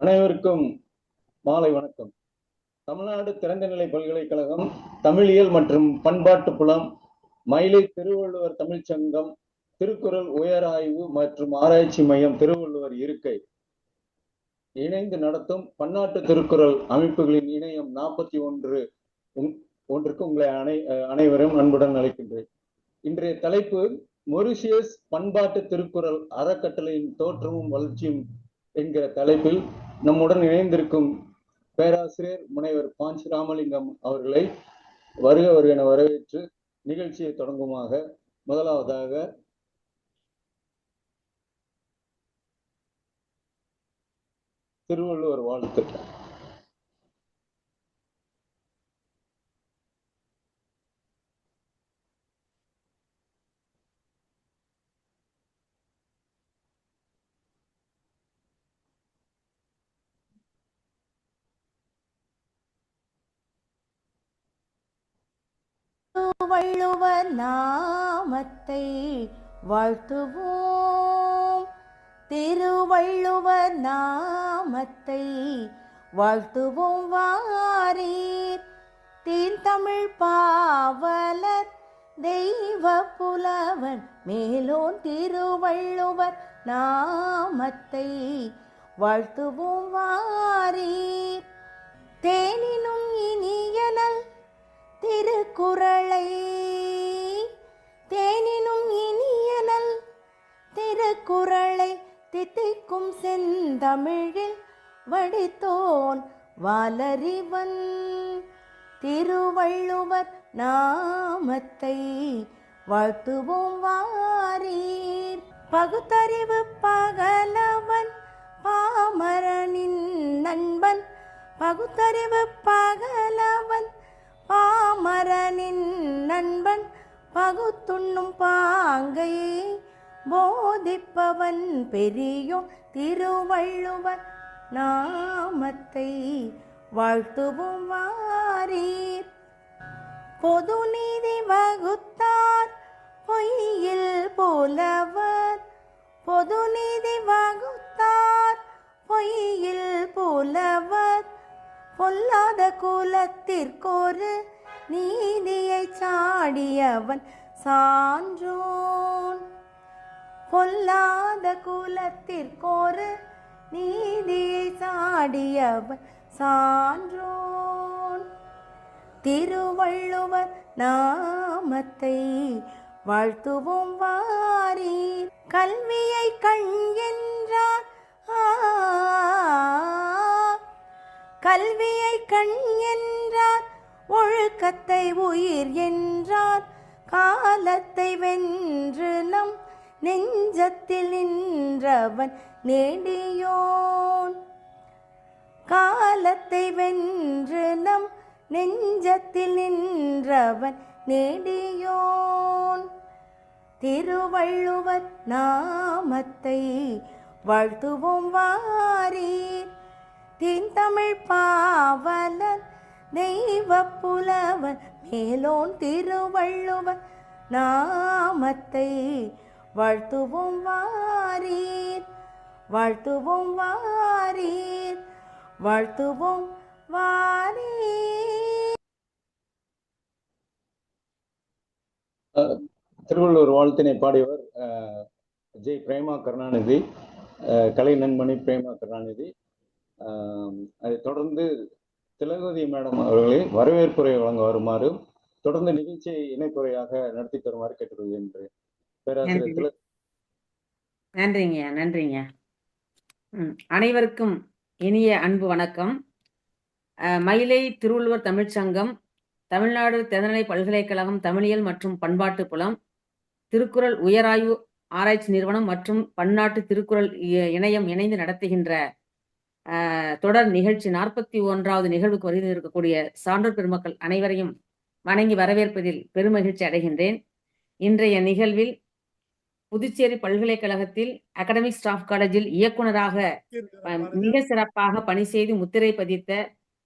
அனைவருக்கும் மாலை வணக்கம். தமிழ்நாடு திறந்தநிலை பல்கலைக்கழகம் தமிழியல் மற்றும் பண்பாட்டு புலம், மயிலை திருவள்ளுவர் தமிழ்ச்சங்கம், திருக்குறள் உயராய்வு மற்றும் ஆராய்ச்சி மையம் திருவள்ளுவர் இருக்கை இணைந்து நடத்தும் பன்னாட்டு திருக்குறள் அமைப்புகளின் இணையம் 41 உங்களை அனைவரும் அன்புடன் அழைக்கின்றேன். இன்றைய தலைப்பு மொரிஷியஸ் பண்பாட்டு திருக்குறள் அறக்கட்டளையின் தோற்றமும் வளர்ச்சியும் என்கிற தலைப்பில் நம்முடன் இணைந்திருக்கும் பேராசிரியர் முனைவர் பாஞ்ச் ராமலிங்கம் அவர்களை வருக என வரவேற்று நிகழ்ச்சியை தொடங்குமாக முதலாவதாக திருவள்ளுவர் வாழ்த்து. வள்ளுவர் நாமத்தை வாழ்த்துவோம். திருவள்ளுவர் நாமத்தை வாழ்த்துவோம் வாரீர். தீர்த்தமிழ் பாவலர் தெய்வ புலவன் மேலோன் திருவள்ளுவர் நாமத்தை வாழ்த்துவோம் வாரீர். தேனினும் இனியனல் திருக்குறளை தேனினும் இனியனல் திருக்குறளை தித்திக்கும் செந்தமிழில் வடித்தோன் வாலறிவன். திருவள்ளுவர் நாமத்தை வாழ்த்துவோம் வாரீர். பகுத்தறிவு பகலவன் பாமரனின் நண்பன். பகுத்தறிவு பகலவன் பாமரனின் நண்பன். பகுத்துண்ணும் பாங்கையை போதிப்பவன் பெரியோன். திருவள்ளுவர் நாமத்தை வாழ்த்துவோம் வாரீர். பொது நீதி வகுத்தார் பொய்யில் புலவர். பொது நீதி வகுத்தார் பொய்யில் புலவர். பொல்லாத குலத்திற்கொரு நீதியை சாடியவன் சான்றோன். பொல்லாத குலத்திற்கொரு நீதியை சாடியவன் சான்றோன். திருவள்ளுவர் நாமத்தை வாழ்த்துவோம் வாரீர். கல்வியை கண் என்றார் கல்வியை கண் என்றார். ஒழுக்கத்தை உயிர் என்றார். காலத்தை வென்று நம் நெஞ்சத்தில் நின்றவன் நேடியோன். காலத்தை வென்று நம் நெஞ்சத்தில் நின்றவன் நேடியோன். திருவள்ளுவர் நாமத்தை வாழ்த்துவோம் வாரீர். தீர்த்தமிழ் பாவலன் தெய்வ புலவன் மேலோன் திருவள்ளுவர் நாமத்தை வாழ்த்துவோம் வாரீர். வாழ்த்துவோம் வாரீர். வாழ்த்துவோம் வாரீர். திருவள்ளுவர் வாழ்த்தினை பாடியவர் ஜெய் பிரேமா கருணாநிதி, கலை நண்பணி பிரேமா கருணாநிதி. அதை தொடர்ந்து திலகவதி மேடம் அவர்களை வரவேற்புரை வழங்க வருமாறு தொடர்ந்து நிகழ்ச்சியை இணைப்புரையாக நடத்தி தருமாறு கேட்டுக்கொள்கின்றேன். பேராசிரியர் நன்றிங்க. அனைவருக்கும் இனிய அன்பு வணக்கம். மயிலை திருவள்ளுவர் தமிழ்ச்சங்கம், தமிழ்நாடு திறந்தநிலை பல்கலைக்கழகம் தமிழியல் மற்றும் பண்பாட்டு புலம், திருக்குறள் உயராய்வு ஆராய்ச்சி நிறுவனம் மற்றும் பன்னாட்டு திருக்குறள் இணையம் இணைந்து நடத்துகின்ற தொடர் நிகழ்ச்சி 41வது நிகழ்வுக்கு வருகை இருக்கக்கூடிய சான்றோர் பெருமக்கள் அனைவரையும் வணங்கி வரவேற்பதில் பெருமகிழ்ச்சி அடைகின்றேன். இன்றைய நிகழ்வில் புதுச்சேரி பல்கலைக்கழகத்தில் அகாடமிக் ஸ்டாஃப் காலேஜில் இயக்குநராக மிக சிறப்பாக பணி செய்து முத்திரை பதித்த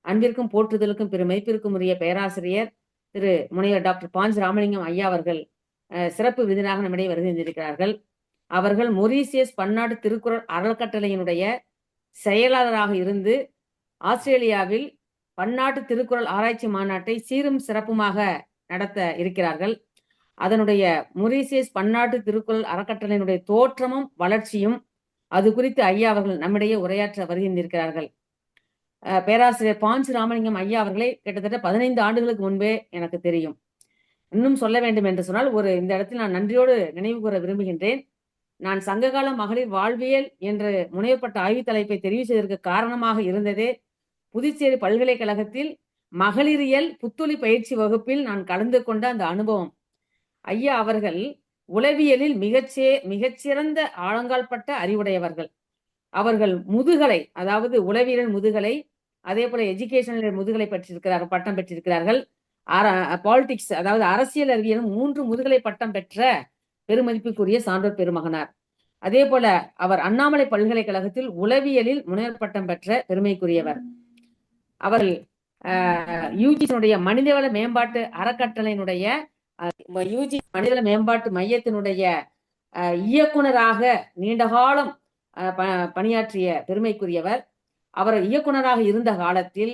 அன்பிற்கும் போற்றுதலுக்கும் பெருமைப்பிற்கும் உரிய பேராசிரியர் திரு முனைவர் டாக்டர் பாஞ்ச் ராமலிங்கம் ஐயா அவர்கள் சிறப்பு விருந்தினராக நம்மிடையே வருகை தந்திருக்கிறார்கள். அவர்கள் மொரீசியஸ் பன்னாட்டு திருக்குறள் அறக்கட்டளையினுடைய செயலாளராக இருந்து ஆஸ்திரேலியாவில் பன்னாட்டு திருக்குறள் ஆராய்ச்சி மாநாட்டை சீரும் சிறப்புமாக நடத்த இருக்கிறார்கள். அதனுடைய மொரீசியஸ் பன்னாட்டு திருக்குறள் அறக்கட்டளையினுடைய தோற்றமும் வளர்ச்சியும் அது குறித்து ஐயா அவர்கள் நம்மிடையே உரையாற்ற வருகின்றிருக்கிறார்கள். பேராசிரியர் பாஞ்ச் ராமலிங்கம் ஐயா அவர்களை கிட்டத்தட்ட 15 ஆண்டுகளுக்கு முன்பே எனக்கு தெரியும். இன்னும் சொல்ல வேண்டும் என்று சொன்னால் இந்த இடத்தில் நான் நன்றியோடு நினைவு கூற விரும்புகின்றேன். நான் சங்ககால மகளிர் வாழ்வியல் என்று முனையப்பட்ட ஆய்வு தலைப்பை தெரிவு செய்வதற்கு காரணமாக இருந்ததே புதுச்சேரி பல்கலைக்கழகத்தில் மகளிரியல் புத்தொலி பயிற்சி வகுப்பில் நான் கலந்து கொண்ட அந்த அனுபவம். ஐயா அவர்கள் உளவியலில் மிகச்சிறந்த ஆழங்கால்பட்ட அறிவுடையவர்கள். அவர்கள் முதுகலை, அதாவது உளவியல் முதுகலை, அதே போல எஜுகேஷனல் முதுகலை பெற்றிருக்கிறார்கள், பட்டம் பெற்றிருக்கிறார்கள். பாலிடிக்ஸ், அதாவது அரசியல் அறிவியலும் 3 முதுகலை பட்டம் பெற்ற பெருமதிப்புக்குரிய சான்றோர் பெருமகனார். அதே போல அவர் அண்ணாமலை பல்கலைக்கழகத்தில் உளவியலில் முனைவர் பட்டம் பெற்ற பெருமைக்குரியவர். அவர்கள் யூஜினுடைய மனிதவள மேம்பாட்டு அறக்கட்டளையினுடைய யூஜி மனிதவள மேம்பாட்டு மையத்தினுடைய இயக்குனராக நீண்ட காலம் பணியாற்றிய பெருமைக்குரியவர். அவர் இயக்குனராக இருந்த காலத்தில்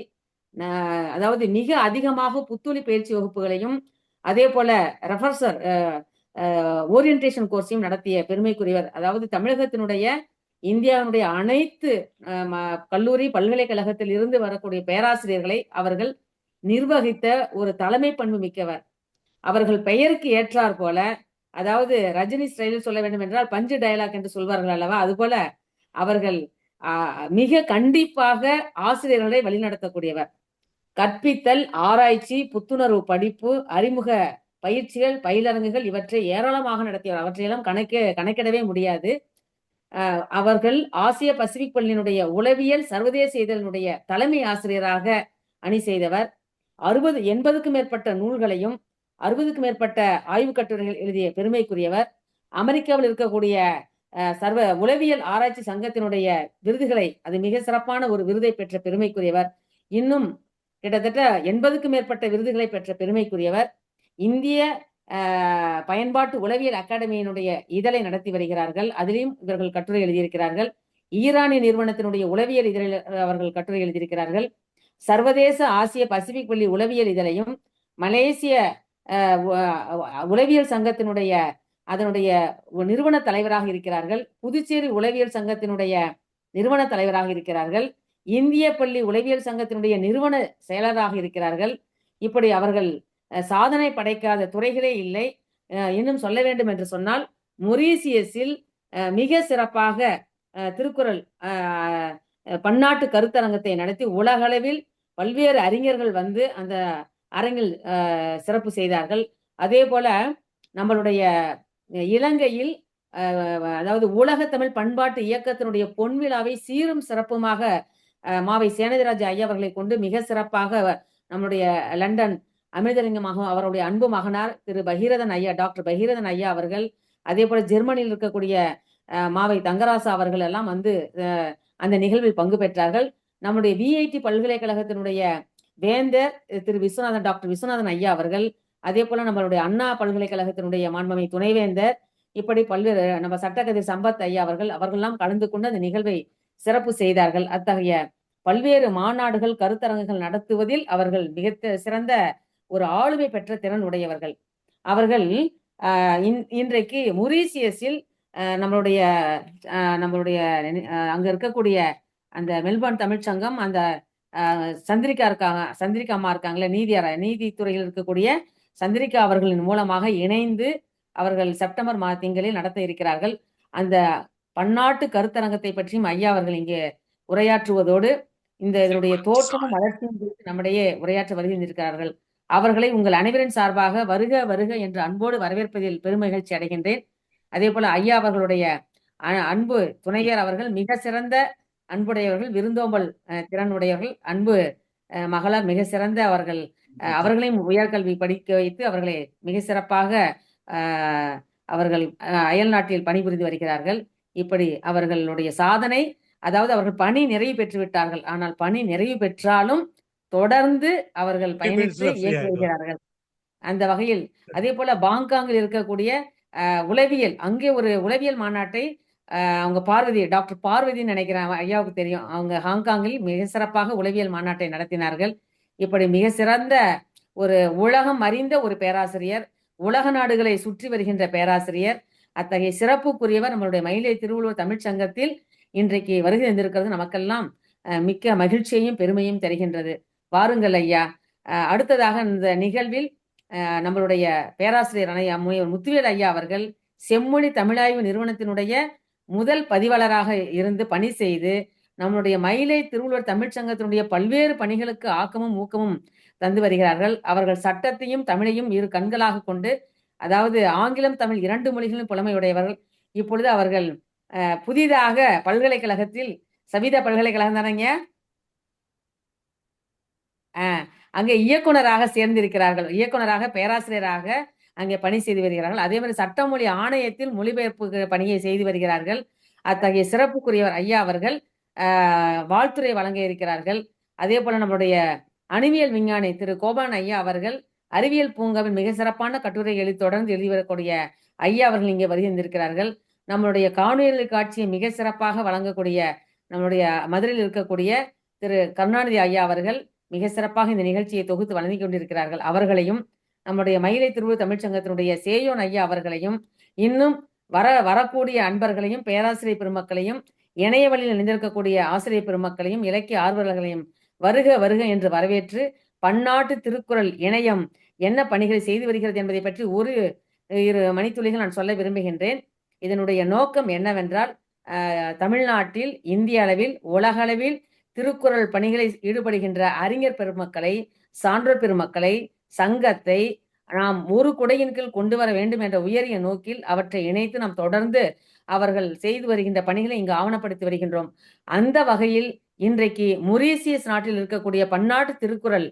அதாவது மிக அதிகமாக புத்தொலி பயிற்சி வகுப்புகளையும் அதே போல ரெஃபர்சர் ஓரியன்டேஷன் கோர்ஸையும் நடத்திய பெருமைக்குரியவர். அதாவது தமிழகத்தினுடைய இந்தியாவினுடைய அனைத்து கல்லூரி பல்கலைக்கழகத்தில் இருந்து வரக்கூடிய பேராசிரியர்களை அவர்கள் நிர்வகித்த ஒரு தலைமை பண்பு மிக்கவர். அவர்கள் பெயருக்கு ஏற்றார் போல, அதாவது ரஜினி ஸ்டைலில் சொல்ல வேண்டும் என்றால் பஞ்சு டயலாக் என்று சொல்வார்கள் அல்லவா, அதுபோல அவர்கள் மிக கண்டிப்பாக ஆசிரியர்களை வழிநடத்தக்கூடியவர். கற்பித்தல், ஆராய்ச்சி, புத்துணர்வு படிப்பு, அறிமுக பயிற்சிகள், பயிலரங்குகள் இவற்றை ஏராளமாக நடத்தியவர். அவற்றையெல்லாம் கணக்கிடவே முடியாது. அவர்கள் ஆசிய பசிபிக் பள்ளியினுடைய உளவியல் சர்வதேச இதழினுடைய தலைமை ஆசிரியராக அணி செய்தவர். 80க்கும் மேற்பட்ட நூல்களையும் 60க்கும் மேற்பட்ட ஆய்வு கட்டுரைகள் எழுதிய பெருமைக்குரியவர். அமெரிக்காவில் இருக்கக்கூடிய சர்வ உளவியல் ஆராய்ச்சி சங்கத்தினுடைய விருதுகளை, அது மிக சிறப்பான ஒரு விருதை பெற்ற பெருமைக்குரியவர். இன்னும் கிட்டத்தட்ட 80க்கும் மேற்பட்ட விருதுகளை பெற்ற பெருமைக்குரியவர். இந்திய பயன்பாட்டு உளவியல் அகாடமியினுடைய இதழை நடத்தி வருகிறார்கள். அதிலும் இவர்கள் கட்டுரை எழுதியிருக்கிறார்கள். ஈரானிய நிறுவனத்தினுடைய உளவியல் இதழில் அவர்கள் கட்டுரை எழுதியிருக்கிறார்கள். சர்வதேச ஆசிய பசிபிக் பள்ளி உளவியல் இதழையும், மலேசிய உளவியல் சங்கத்தினுடைய அதனுடைய நிறுவன தலைவராக இருக்கிறார்கள். புதுச்சேரி உளவியல் சங்கத்தினுடைய நிறுவன தலைவராக இருக்கிறார்கள். இந்திய பள்ளி உளவியல் சங்கத்தினுடைய நிறுவன செயலராக இருக்கிறார்கள். இப்படி அவர்கள் சாதனை படைக்காத துறைகளே இல்லை. இன்னும் சொல்ல வேண்டும் என்று சொன்னால் மொரீசியஸில் மிக சிறப்பாக திருக்குறள் பன்னாட்டு கருத்தரங்கத்தை நடத்தி உலகளவில் பல்வேறு அறிஞர்கள் வந்து அந்த அரங்கில் சிறப்பு செய்தார்கள். அதே போல நம்மளுடைய இலங்கையில் அதாவது உலக தமிழ் பண்பாட்டு இயக்கத்தினுடைய பொன்விழாவை சீரும் சிறப்புமாக மாவை சேனதிராஜ ஐயா அவர்களை கொண்டு மிக சிறப்பாக நம்முடைய லண்டன் அமிர்தலிங்கமாக அவருடைய அன்பு மகனார் திரு பகீரதன் ஐயா, டாக்டர் பகீரதன் ஐயா அவர்கள், அதே போல ஜெர்மனியில் இருக்கக்கூடிய மாவை தங்கராசா அவர்கள் எல்லாம் வந்து அந்த நிகழ்வில் பங்கு பெற்றார்கள். நம்முடைய விஐடி பல்கலைக்கழகத்தினுடைய வேந்தர் திரு விஸ்வநாதன், டாக்டர் விஸ்வநாதன் ஐயா அவர்கள், அதே போல நம்மளுடைய அண்ணா பல்கலைக்கழகத்தினுடைய மாண்புமிகு துணைவேந்தர், இப்படி பல்வேறு நம்ம சட்டக்கதிர் சம்பத் ஐயா அவர்கள்லாம் கலந்து கொண்டு அந்த நிகழ்வை சிறப்பு செய்தார்கள். அத்தகைய பல்வேறு மாநாடுகள் கருத்தரங்குகள் நடத்துவதில் அவர்கள் மிக சிறந்த ஒரு ஆளுமை பெற்ற திறன் உடையவர்கள். அவர்கள் இன்றைக்கு மொரீசியஸில் நம்மளுடைய அங்க இருக்கக்கூடிய அந்த மெல்பர்ன் தமிழ்ச்சங்கம், அந்த சந்திரிகா அம்மா இருக்காங்களே, நீதித்துறையில் இருக்கக்கூடிய சந்திரிகா அவர்களின் மூலமாக இணைந்து அவர்கள் செப்டம்பர் திங்களில் நடத்த இருக்கிறார்கள். அந்த பன்னாட்டு கருத்தரங்கத்தை பற்றியும் ஐயா அவர்கள் இங்கே உரையாற்றுவதோடு இதனுடைய தோற்றமும் வளர்ச்சியும் குறித்து நம்மிடையே உரையாற்ற வருகின்றிருக்கிறார்கள். அவர்களை உங்கள் அனைவரின் சார்பாக வருக வருக என்று அன்போடு வரவேற்பதில் பெருமகிழ்ச்சி அடைகின்றேன். அதே போல ஐயா அவர்களுடைய அன்பு துணைவியர் அவர்கள் மிக சிறந்த அன்புடையவர்கள், விருந்தோம்பல் திறனுடையவர்கள், அன்பு மகளார் மிக சிறந்த அவர்களையும் உயர்கல்வி படிக்க வைத்து அவர்களை மிக சிறப்பாக அவர்கள் அயல் நாட்டில் பணிபுரிந்து வருகிறார்கள். இப்படி அவர்களுடைய சாதனை, அதாவது அவர்கள் பணி நிறைவு பெற்று விட்டார்கள். ஆனால் பணி நிறைவு பெற்றாலும் தொடர்ந்து அவர்கள் பயணித்து இயக்கி வருகிறார்கள். அந்த வகையில் அதே போல பாங்காங்கில் இருக்கக்கூடிய உளவியல், அங்கே ஒரு உளவியல் மாநாட்டை அவங்க பார்வதி, டாக்டர் பார்வதின்னு நினைக்கிறேன், ஐயாவுக்கு தெரியும். அவங்க ஹாங்காங்கில் மிக சிறப்பாக உளவியல் மாநாட்டை நடத்தினார்கள். இப்படி மிக சிறந்த ஒரு உலகம் அறிந்த ஒரு பேராசிரியர், உலக நாடுகளை சுற்றி வருகின்ற பேராசிரியர், அத்தகைய சிறப்புக்குரியவர் நம்மளுடைய மயிலை திருவள்ளுவர் தமிழ்ச் சங்கத்தில் இன்றைக்கு வருகை தந்திருக்கிறது நமக்கெல்லாம் மிக்க மகிழ்ச்சியையும் பெருமையும் தருகின்றது. வாருங்கள் ஐயா. அடுத்ததாக இந்த நிகழ்வில் நம்மளுடைய பேராசிரியர் முனைவர் முத்துவேல் ஐயா அவர்கள் செம்மொழி தமிழாய்வு நிறுவனத்தினுடைய முதல் பதிவாளராக இருந்து பணி செய்து நம்முடைய மயிலை திருவள்ளுவர் தமிழ்ச் சங்கத்தினுடைய பல்வேறு பணிகளுக்கு ஆக்கமும் ஊக்கமும் தந்து வருகிறார்கள். அவர்கள் சட்டத்தையும் தமிழையும் இரு கண்களாக கொண்டு, அதாவது ஆங்கிலம் தமிழ் 2 மொழிகளும் புலமையுடையவர்கள். இப்பொழுது அவர்கள் புதிதாக பல்கலைக்கழகத்தில், சவிதா பல்கலைக்கழகம் தானேங்க, அங்கே இயக்குனராக சேர்ந்திருக்கிறார்கள். இயக்குனராக, பேராசிரியராக அங்கே பணி செய்து வருகிறார்கள். அதே மாதிரி சட்டமொழி ஆணையத்தில் மொழிபெயர்ப்பு பணியை செய்து வருகிறார்கள். அத்தகைய சிறப்புக்குரியவர் ஐயா அவர்கள் வாழ்த்துரை வழங்க இருக்கிறார்கள். அதே போல நம்முடைய அணுவியல் விஞ்ஞானி திரு கோபான் ஐயா அவர்கள் அறிவியல் பூங்காவின் மிக சிறப்பான கட்டுரைகளை தொடர்ந்து எழுதி வரக்கூடிய ஐயா அவர்கள் இங்கே வருகின்றிருக்கிறார்கள். நம்மளுடைய காணொலி காட்சியை மிக சிறப்பாக வழங்கக்கூடிய நம்முடைய மதுரையில் இருக்கக்கூடிய திரு கருணாநிதி ஐயா அவர்கள் மிக சிறப்பாக இந்த நிகழ்ச்சியை தொகுத்து வழங்கி கொண்டிருக்கிறார்கள். அவர்களையும், நம்முடைய மயிலை திருவள்ளுவர் தமிழ்ச்சங்கத்தினுடைய சேயோன் ஐயா அவர்களையும், இன்னும் வரக்கூடிய அன்பர்களையும், பேராசிரியர் பெருமக்களையும், இணைய வழியில் இணைந்திருக்கக்கூடிய ஆசிரியர் பெருமக்களையும், இலக்கிய ஆர்வலர்களையும் வருக வருக என்று வரவேற்று, பன்னாட்டு திருக்குறள் இணையம் என்ன பணிகளை செய்து வருகிறது என்பதை பற்றி ஒரு 2 மணித்துளிகள் நான் சொல்ல விரும்புகின்றேன். இதனுடைய நோக்கம் என்னவென்றால், தமிழ்நாட்டில், இந்திய அளவில், உலக அளவில் திருக்குறள் பணிகளை ஈடுபடுகின்ற அறிஞர் பெருமக்களை, சான்றோர் பெருமக்களை, சங்கத்தை நாம் ஒரு குடையின் கீழ் கொண்டு வர வேண்டும் என்ற உயரிய நோக்கில் அவற்றை இணைத்து நாம் தொடர்ந்து அவர்கள் செய்து வருகின்ற பணிகளை இங்கு ஆவணப்படுத்தி வருகின்றோம். அந்த வகையில் இன்றைக்கு மொரீசியஸ் நாட்டில் இருக்கக்கூடிய பன்னாட்டு திருக்குறள்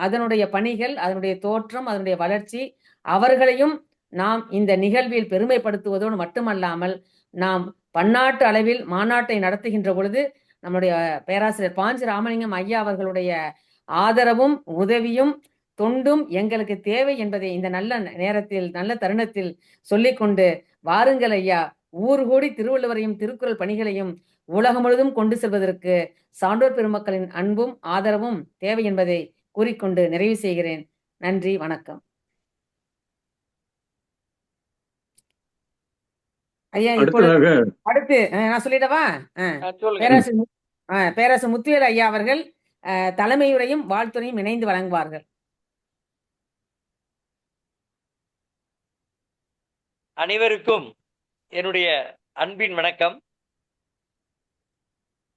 அதனுடைய பணிகள், அதனுடைய தோற்றம், அதனுடைய வளர்ச்சி, அவர்களையும் நாம் இந்த நிகழ்வில் பெருமைப்படுத்துவதோடு மட்டுமல்லாமல், நாம் பன்னாட்டு அளவில் மாநாட்டை நடத்துகின்ற பொழுது நம்முடைய பேராசிரியர் பாஞ்சி ராமலிங்கம் ஐயா அவர்களுடைய ஆதரவும் உதவியும் தொண்டும் எங்களுக்கு தேவை என்பதை இந்த நல்ல நேரத்தில், நல்ல தருணத்தில் சொல்லிக்கொண்டு, வாருங்கள் ஐயா, ஊர் கூடி திருவள்ளுவரையும் திருக்குறள் பணிகளையும் உலகம் முழுவதும் கொண்டு செல்வதற்கு சான்றோர் பெருமக்களின் அன்பும் ஆதரவும் தேவை என்பதை கூறிக்கொண்டு நிறைவு செய்கிறேன். நன்றி, வணக்கம். ஐயா, இப்பொழுது அடுத்து நான் சொல்லிடவா? பேராசிரியர் முத்துவேல் ஐயா அவர்கள் தலைமையுரையும் வாழ்த்துரையும் இணைந்து வழங்குவார்கள். அனைவருக்கும் என்னுடைய அன்பின் வணக்கம்.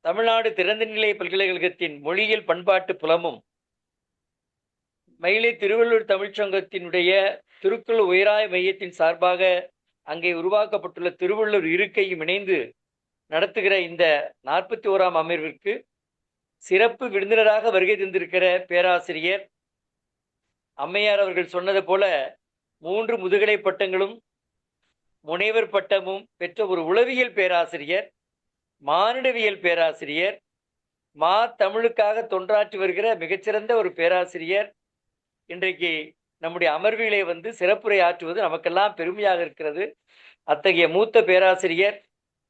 தமிழ்நாடு திறந்தநிலை பல்கலைக்கழகத்தின் மொழியியல் பண்பாட்டு புலமும் மயிலை திருவள்ளுவர் தமிழ்ச்சங்கத்தினுடைய திருக்குறள் உயராய மையத்தின் சார்பாக அங்கே உருவாக்கப்பட்டுள்ள திருவள்ளுவர் இருக்கையும் இணைந்து நடத்துகிற இந்த 41ஆம் அமர்விற்கு சிறப்பு விருந்தினராக வருகை தந்திருக்கிற பேராசிரியர் அம்மையார் அவர்கள் சொன்னது போல 3 முதுகலை பட்டங்களும் முனைவர் பட்டமும் பெற்ற ஒரு உளவியல் பேராசிரியர், மானிடவியல் பேராசிரியர், தமிழுக்காக தொண்டாற்றி வருகிற மிகச்சிறந்த ஒரு பேராசிரியர் இன்றைக்கு நம்முடைய அமர்விலே வந்து சிறப்புரை ஆற்றுவது நமக்கெல்லாம் பெருமையாக இருக்கிறது. அத்தகைய மூத்த பேராசிரியர்,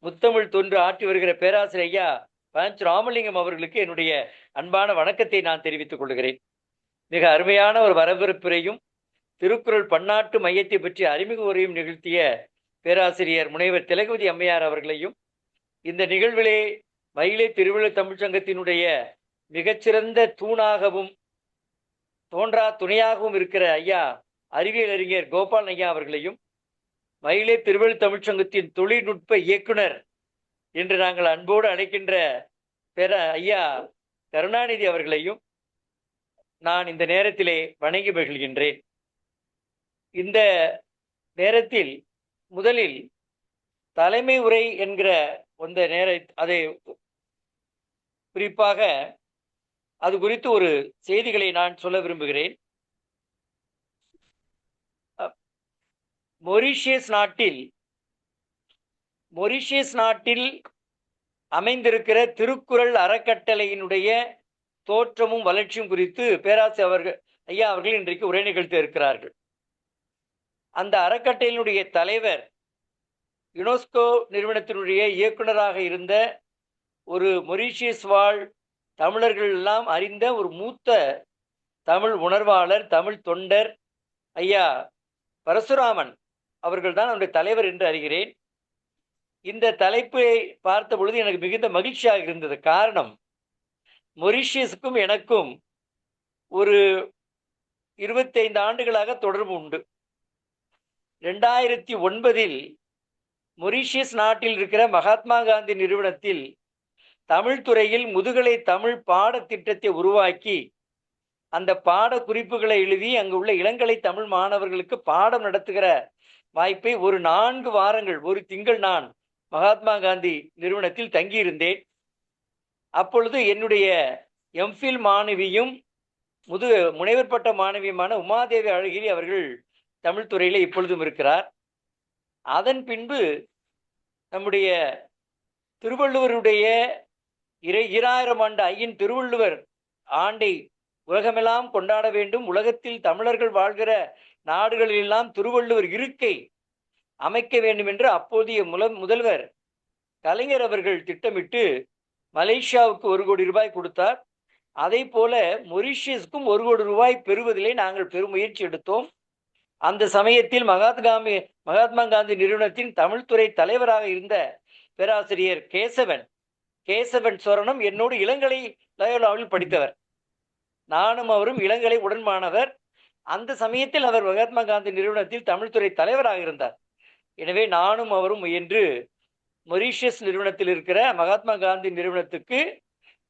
முத்தமிழ் தொன்று ஆற்றி வருகிற பேராசிரியர் ஐயா பாஞ்சி ராமலிங்கம் அவர்களுக்கு என்னுடைய அன்பான வணக்கத்தை நான் தெரிவித்துக் கொள்கிறேன். மிக அருமையான ஒரு வரவேற்புரையும் திருக்குறள் பன்னாட்டு மையத்தை பற்றி அறிமுக உரையும் நிகழ்த்திய பேராசிரியர் முனைவர் திலகவதி அம்மையார் அவர்களையும், இந்த நிகழ்விலே மயிலை திருவள்ளுவர் தமிழ்ச்சங்கத்தினுடைய மிகச்சிறந்த தூணாகவும் தோன்றா துணையாகவும் இருக்கிற ஐயா அறிவியல் அறிஞர் கோபால் ஐயா அவர்களையும், மயிலை திருவள்ளுவர் தமிழ்ச்சங்கத்தின் தொழில்நுட்ப இயக்குனர் என்று நாங்கள் அன்போடு அழைக்கின்ற ஐயா கருணாநிதி அவர்களையும் நான் இந்த நேரத்திலே வணங்கி மகிழ்கின்றேன். இந்த நேரத்தில் முதலில் தலைமை உரை என்கிற அதை குறிப்பாக அது குறித்து ஒரு செய்திகளை நான் சொல்ல விரும்புகிறேன். மொரீஷியஸ் நாட்டில் அமைந்திருக்கிற திருக்குறள் அறக்கட்டளையினுடைய தோற்றமும் வளர்ச்சியும் குறித்து பேராசிரியர் ஐயா அவர்கள் இன்றைக்கு உரை நிகழ்த்த இருக்கிறார்கள். அந்த அறக்கட்டளையினுடைய தலைவர் யுனெஸ்கோ நிறுவனத்தினுடைய இயக்குனராக இருந்த ஒரு மொரீஷியஸ் வாழ் தமிழர்கள் எல்லாம் அறிந்த ஒரு மூத்த தமிழ் உணர்வாளர், தமிழ் தொண்டர் ஐயா பரசுராமன் அவர்கள் தான் அவருடைய தலைவர் என்று அறிகிறேன். இந்த தலைப்பை பார்த்த பொழுது எனக்கு மிகுந்த மகிழ்ச்சியாக இருந்தது. காரணம், மொரீஷியஸுக்கும் எனக்கும் ஒரு 25 ஆண்டுகளாக தொடர்பு உண்டு. 2009 மொரீஷியஸ் நாட்டில் இருக்கிற மகாத்மா காந்தி நிறுவனத்தில் தமிழ் துறையில் முதுகலை தமிழ் பாடத்திட்டத்தை உருவாக்கி அந்த பாட குறிப்புகளை எழுதி அங்கு உள்ள இளங்கலை தமிழ் மாணவர்களுக்கு பாடம் நடத்துகிற வாய்ப்பை ஒரு 4 வாரங்கள், ஒரு திங்கள் நான் மகாத்மா காந்தி நிறுவனத்தில் தங்கியிருந்தேன். அப்பொழுது என்னுடைய எம்ஃபில் மாணவியும் முனைவர் பட்ட மாணவியுமான உமாதேவி அழகிரி அவர்கள் தமிழ் துறையில இப்பொழுதும் இருக்கிறார். அதன் பின்பு நம்முடைய திருவள்ளுவருடைய 2000 ஆண்டு ஐயன் திருவள்ளுவர் ஆண்டை உலகமெல்லாம் கொண்டாட வேண்டும், உலகத்தில் தமிழர்கள் வாழ்கிற நாடுகளிலெல்லாம் திருவள்ளுவர் இருக்கை அமைக்க வேண்டும் என்று அப்போதைய முதல்வர் கலைஞர் அவர்கள் திட்டமிட்டு மலேசியாவுக்கு 1 கோடி ரூபாய் கொடுத்தார். அதை போல மொரீஷியஸுக்கும் 1 கோடி ரூபாய் பெறுவதிலே நாங்கள் பெருமுயற்சி எடுத்தோம். அந்த சமயத்தில் மகாத்மா காந்தி நிறுவனத்தின் தமிழ்துறை தலைவராக இருந்த பேராசிரியர் கேசவன் சோரணம் என்னோடு இளங்கலை லயோலாவில் படித்தவர். நானும் அவரும் இளங்கலை உடன்மானவர். அந்த சமயத்தில் அவர் மகாத்மா காந்தி நிறுவனத்தில் தமிழ்துறை தலைவராக இருந்தார். எனவே நானும் அவரும் முயன்று மொரீஷியஸ் நிறுவனத்தில் இருக்கிற மகாத்மா காந்தி நிறுவனத்துக்கு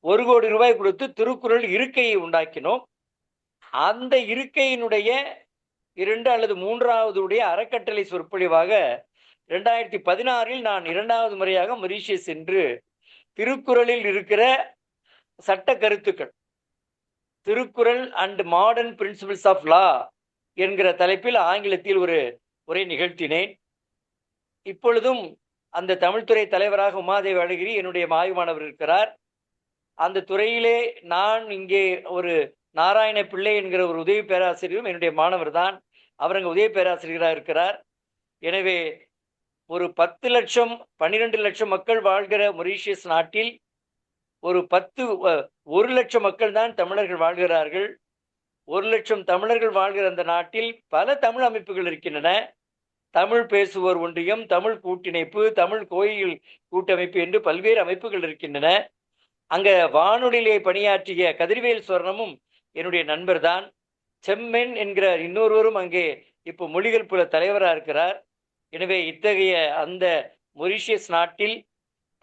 1 கோடி ரூபாய் கொடுத்து திருக்குறள் இருக்கையை உண்டாக்கினோம். அந்த இருக்கையினுடைய 2 அல்லது 3வது அறக்கட்டளை சொற்பொழிவாக 2016 நான் 2வது முறையாக மொரீஷியஸ் சென்று திருக்குறளில் இருக்கிற சட்ட கருத்துக்கள், Thirukkural and modern principles of law என்கிற தலைப்பில் ஆங்கிலத்தில் ஒரு உரை நிகழ்த்தினேன். இப்பொழுதும் அந்த தமிழ்துறை தலைவராக உமாதேவி அழகிரி என்னுடைய ஆய்வானவர் இருக்கிறார். அந்த துறையிலே நான் இங்கே ஒரு நாராயண பிள்ளை என்கிற ஒரு உதவி பேராசிரியரும் என்னுடைய மாணவர் தான். அவர் அங்கே உதவி பேராசிரியராக இருக்கிறார். எனவே ஒரு 10 லட்சம் 12 லட்சம் மக்கள் வாழ்கிற மொரீஷியஸ் நாட்டில் ஒரு 1 லட்சம் மக்கள் தான் தமிழர்கள் வாழ்கிறார்கள். 1 லட்சம் தமிழர்கள் வாழ்கிற அந்த நாட்டில் பல தமிழ் அமைப்புகள் இருக்கின்றன. தமிழ் பேசுவோர் ஒன்றியம், தமிழ் கூட்டிணைப்பு, தமிழ் கோயில் கூட்டமைப்பு என்று பல்வேறு அமைப்புகள் இருக்கின்றன. அங்க வானொலியிலே பணியாற்றிய கதிர்வேல் சொர்ணமும் என்னுடைய நண்பர் தான். செம்மென் என்கிற இன்னொருவரும் அங்கே இப்போ மொழிகள் புல தலைவராக இருக்கிறார். எனவே இத்தகைய அந்த மொரீஷியஸ் நாட்டில்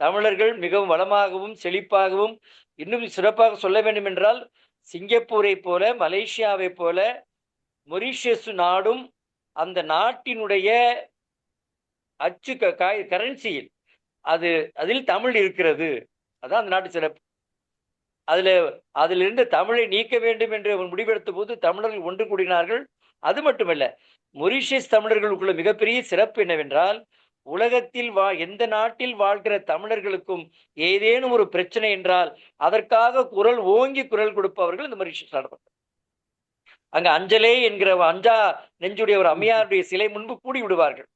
தமிழர்கள் மிகவும் வளமாகவும் செழிப்பாகவும், இன்னும் சிறப்பாக சொல்ல வேண்டும் என்றால் சிங்கப்பூரை போல, மலேசியாவை போல மொரீஷியஸ் நாடும் அந்த நாட்டினுடைய அச்சு கரன்சியில் அதில் தமிழ் இருக்கிறது. அதான் அந்த நாட்டு சிறப்பு. அதிலிருந்து தமிழை நீக்க வேண்டும் என்று முடிவெடுத்த போது தமிழர்கள் ஒன்று கூடினார்கள். அது மட்டுமல்ல, மொரீஷியஸ் தமிழர்களுக்குள்ள மிகப்பெரிய சிறப்பு என்னவென்றால், உலகத்தில் எந்த நாட்டில் வாழ்கிற தமிழர்களுக்கும் ஏதேனும் ஒரு பிரச்சனை என்றால் அதற்காக ஓங்கி குரல் கொடுப்பவர்கள் இந்த மொரீஷியஸ் நாடு. அங்க அஞ்சலே என்கிற அஞ்சா நெஞ்சுடைய ஒரு அம்மையாருடைய சிலை முன்பு கூடி விடுவார்கள்.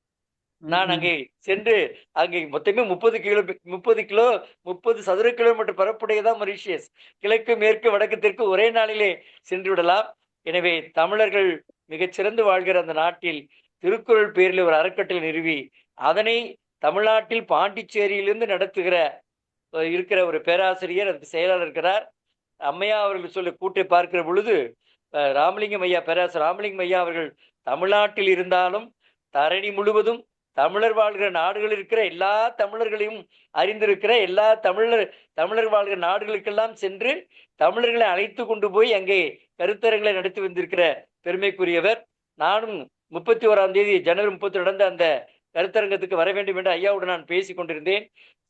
நான் அங்கே சென்று அங்கே மொத்தமே 30 சதுர கிலோமீட்டர் பரப்புடையதான் மொரீஷியஸ். கிழக்கு மேற்கு வடக்கு தெற்கு ஒரே நாளிலே சென்று விடலாம். எனவே தமிழர்கள் மிகச்சிறந்து வாழ்கிற அந்த நாட்டில் திருக்குறள் பேரில் ஒரு அறக்கட்டளை நிறுவி அதனை தமிழ்நாட்டில் பாண்டிச்சேரியிலிருந்து இருக்கிற ஒரு பேராசிரியர், அதுக்கு செயலாளர் இருக்கிறார். அம்மையா அவர்கள் சொல்ல கூட்டை பார்க்கிற பொழுது ராமலிங்கம் ஐயா, பேராசிரியர் ராமலிங்கம் ஐயா அவர்கள் தமிழ்நாட்டில் இருந்தாலும் தரணி முழுவதும் தமிழர் வாழ்கிற நாடுகள் இருக்கிற எல்லா தமிழர்களையும் அறிந்திருக்கிற எல்லா தமிழர் வாழ்கிற நாடுகளுக்கெல்லாம் சென்று தமிழர்களை அழைத்து கொண்டு போய் அங்கே கருத்தரங்களை நடத்தி வந்திருக்கிற பெருமைக்குரியவர். நானும் 31ஆம் தேதி ஜனவரி 30 நடந்த அந்த கருத்தரங்கத்துக்கு வர வேண்டும் என்று ஐயாவுடன் நான் பேசி கொண்டிருந்தேன்.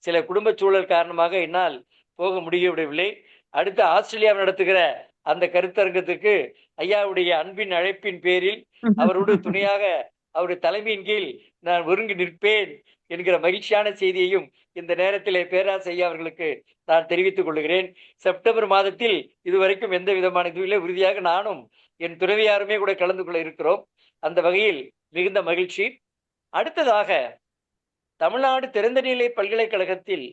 சில குடும்ப சூழல் காரணமாக என்னால் போக முடியவிடவில்லை. அடுத்து ஆஸ்திரேலியாவில் நடத்துகிற அந்த கருத்தரங்கத்துக்கு ஐயாவுடைய அன்பின் அழைப்பின் பேரில் அவரோடு துணையாக அவருடைய தலைமையின் கீழ் நான் ஒருங்கி நிற்பேன் என்கிற மகிழ்ச்சியான செய்தியையும் இந்த நேரத்திலே பேராசிரியர் ஐயா அவர்களுக்கு நான் தெரிவித்துக் கொள்கிறேன். செப்டம்பர் மாதத்தில் இதுவரைக்கும் எந்த விதமான இதுவிலே உறுதியாக நானும் என் துணைவியாருமே கூட கலந்து கொள்ள இருக்கிறோம். அந்த வகையில் மிகுந்த மகிழ்ச்சி. அடுத்ததாக தமிழ்நாடு திறந்தநிலை பல்கலைக்கழகத்தில்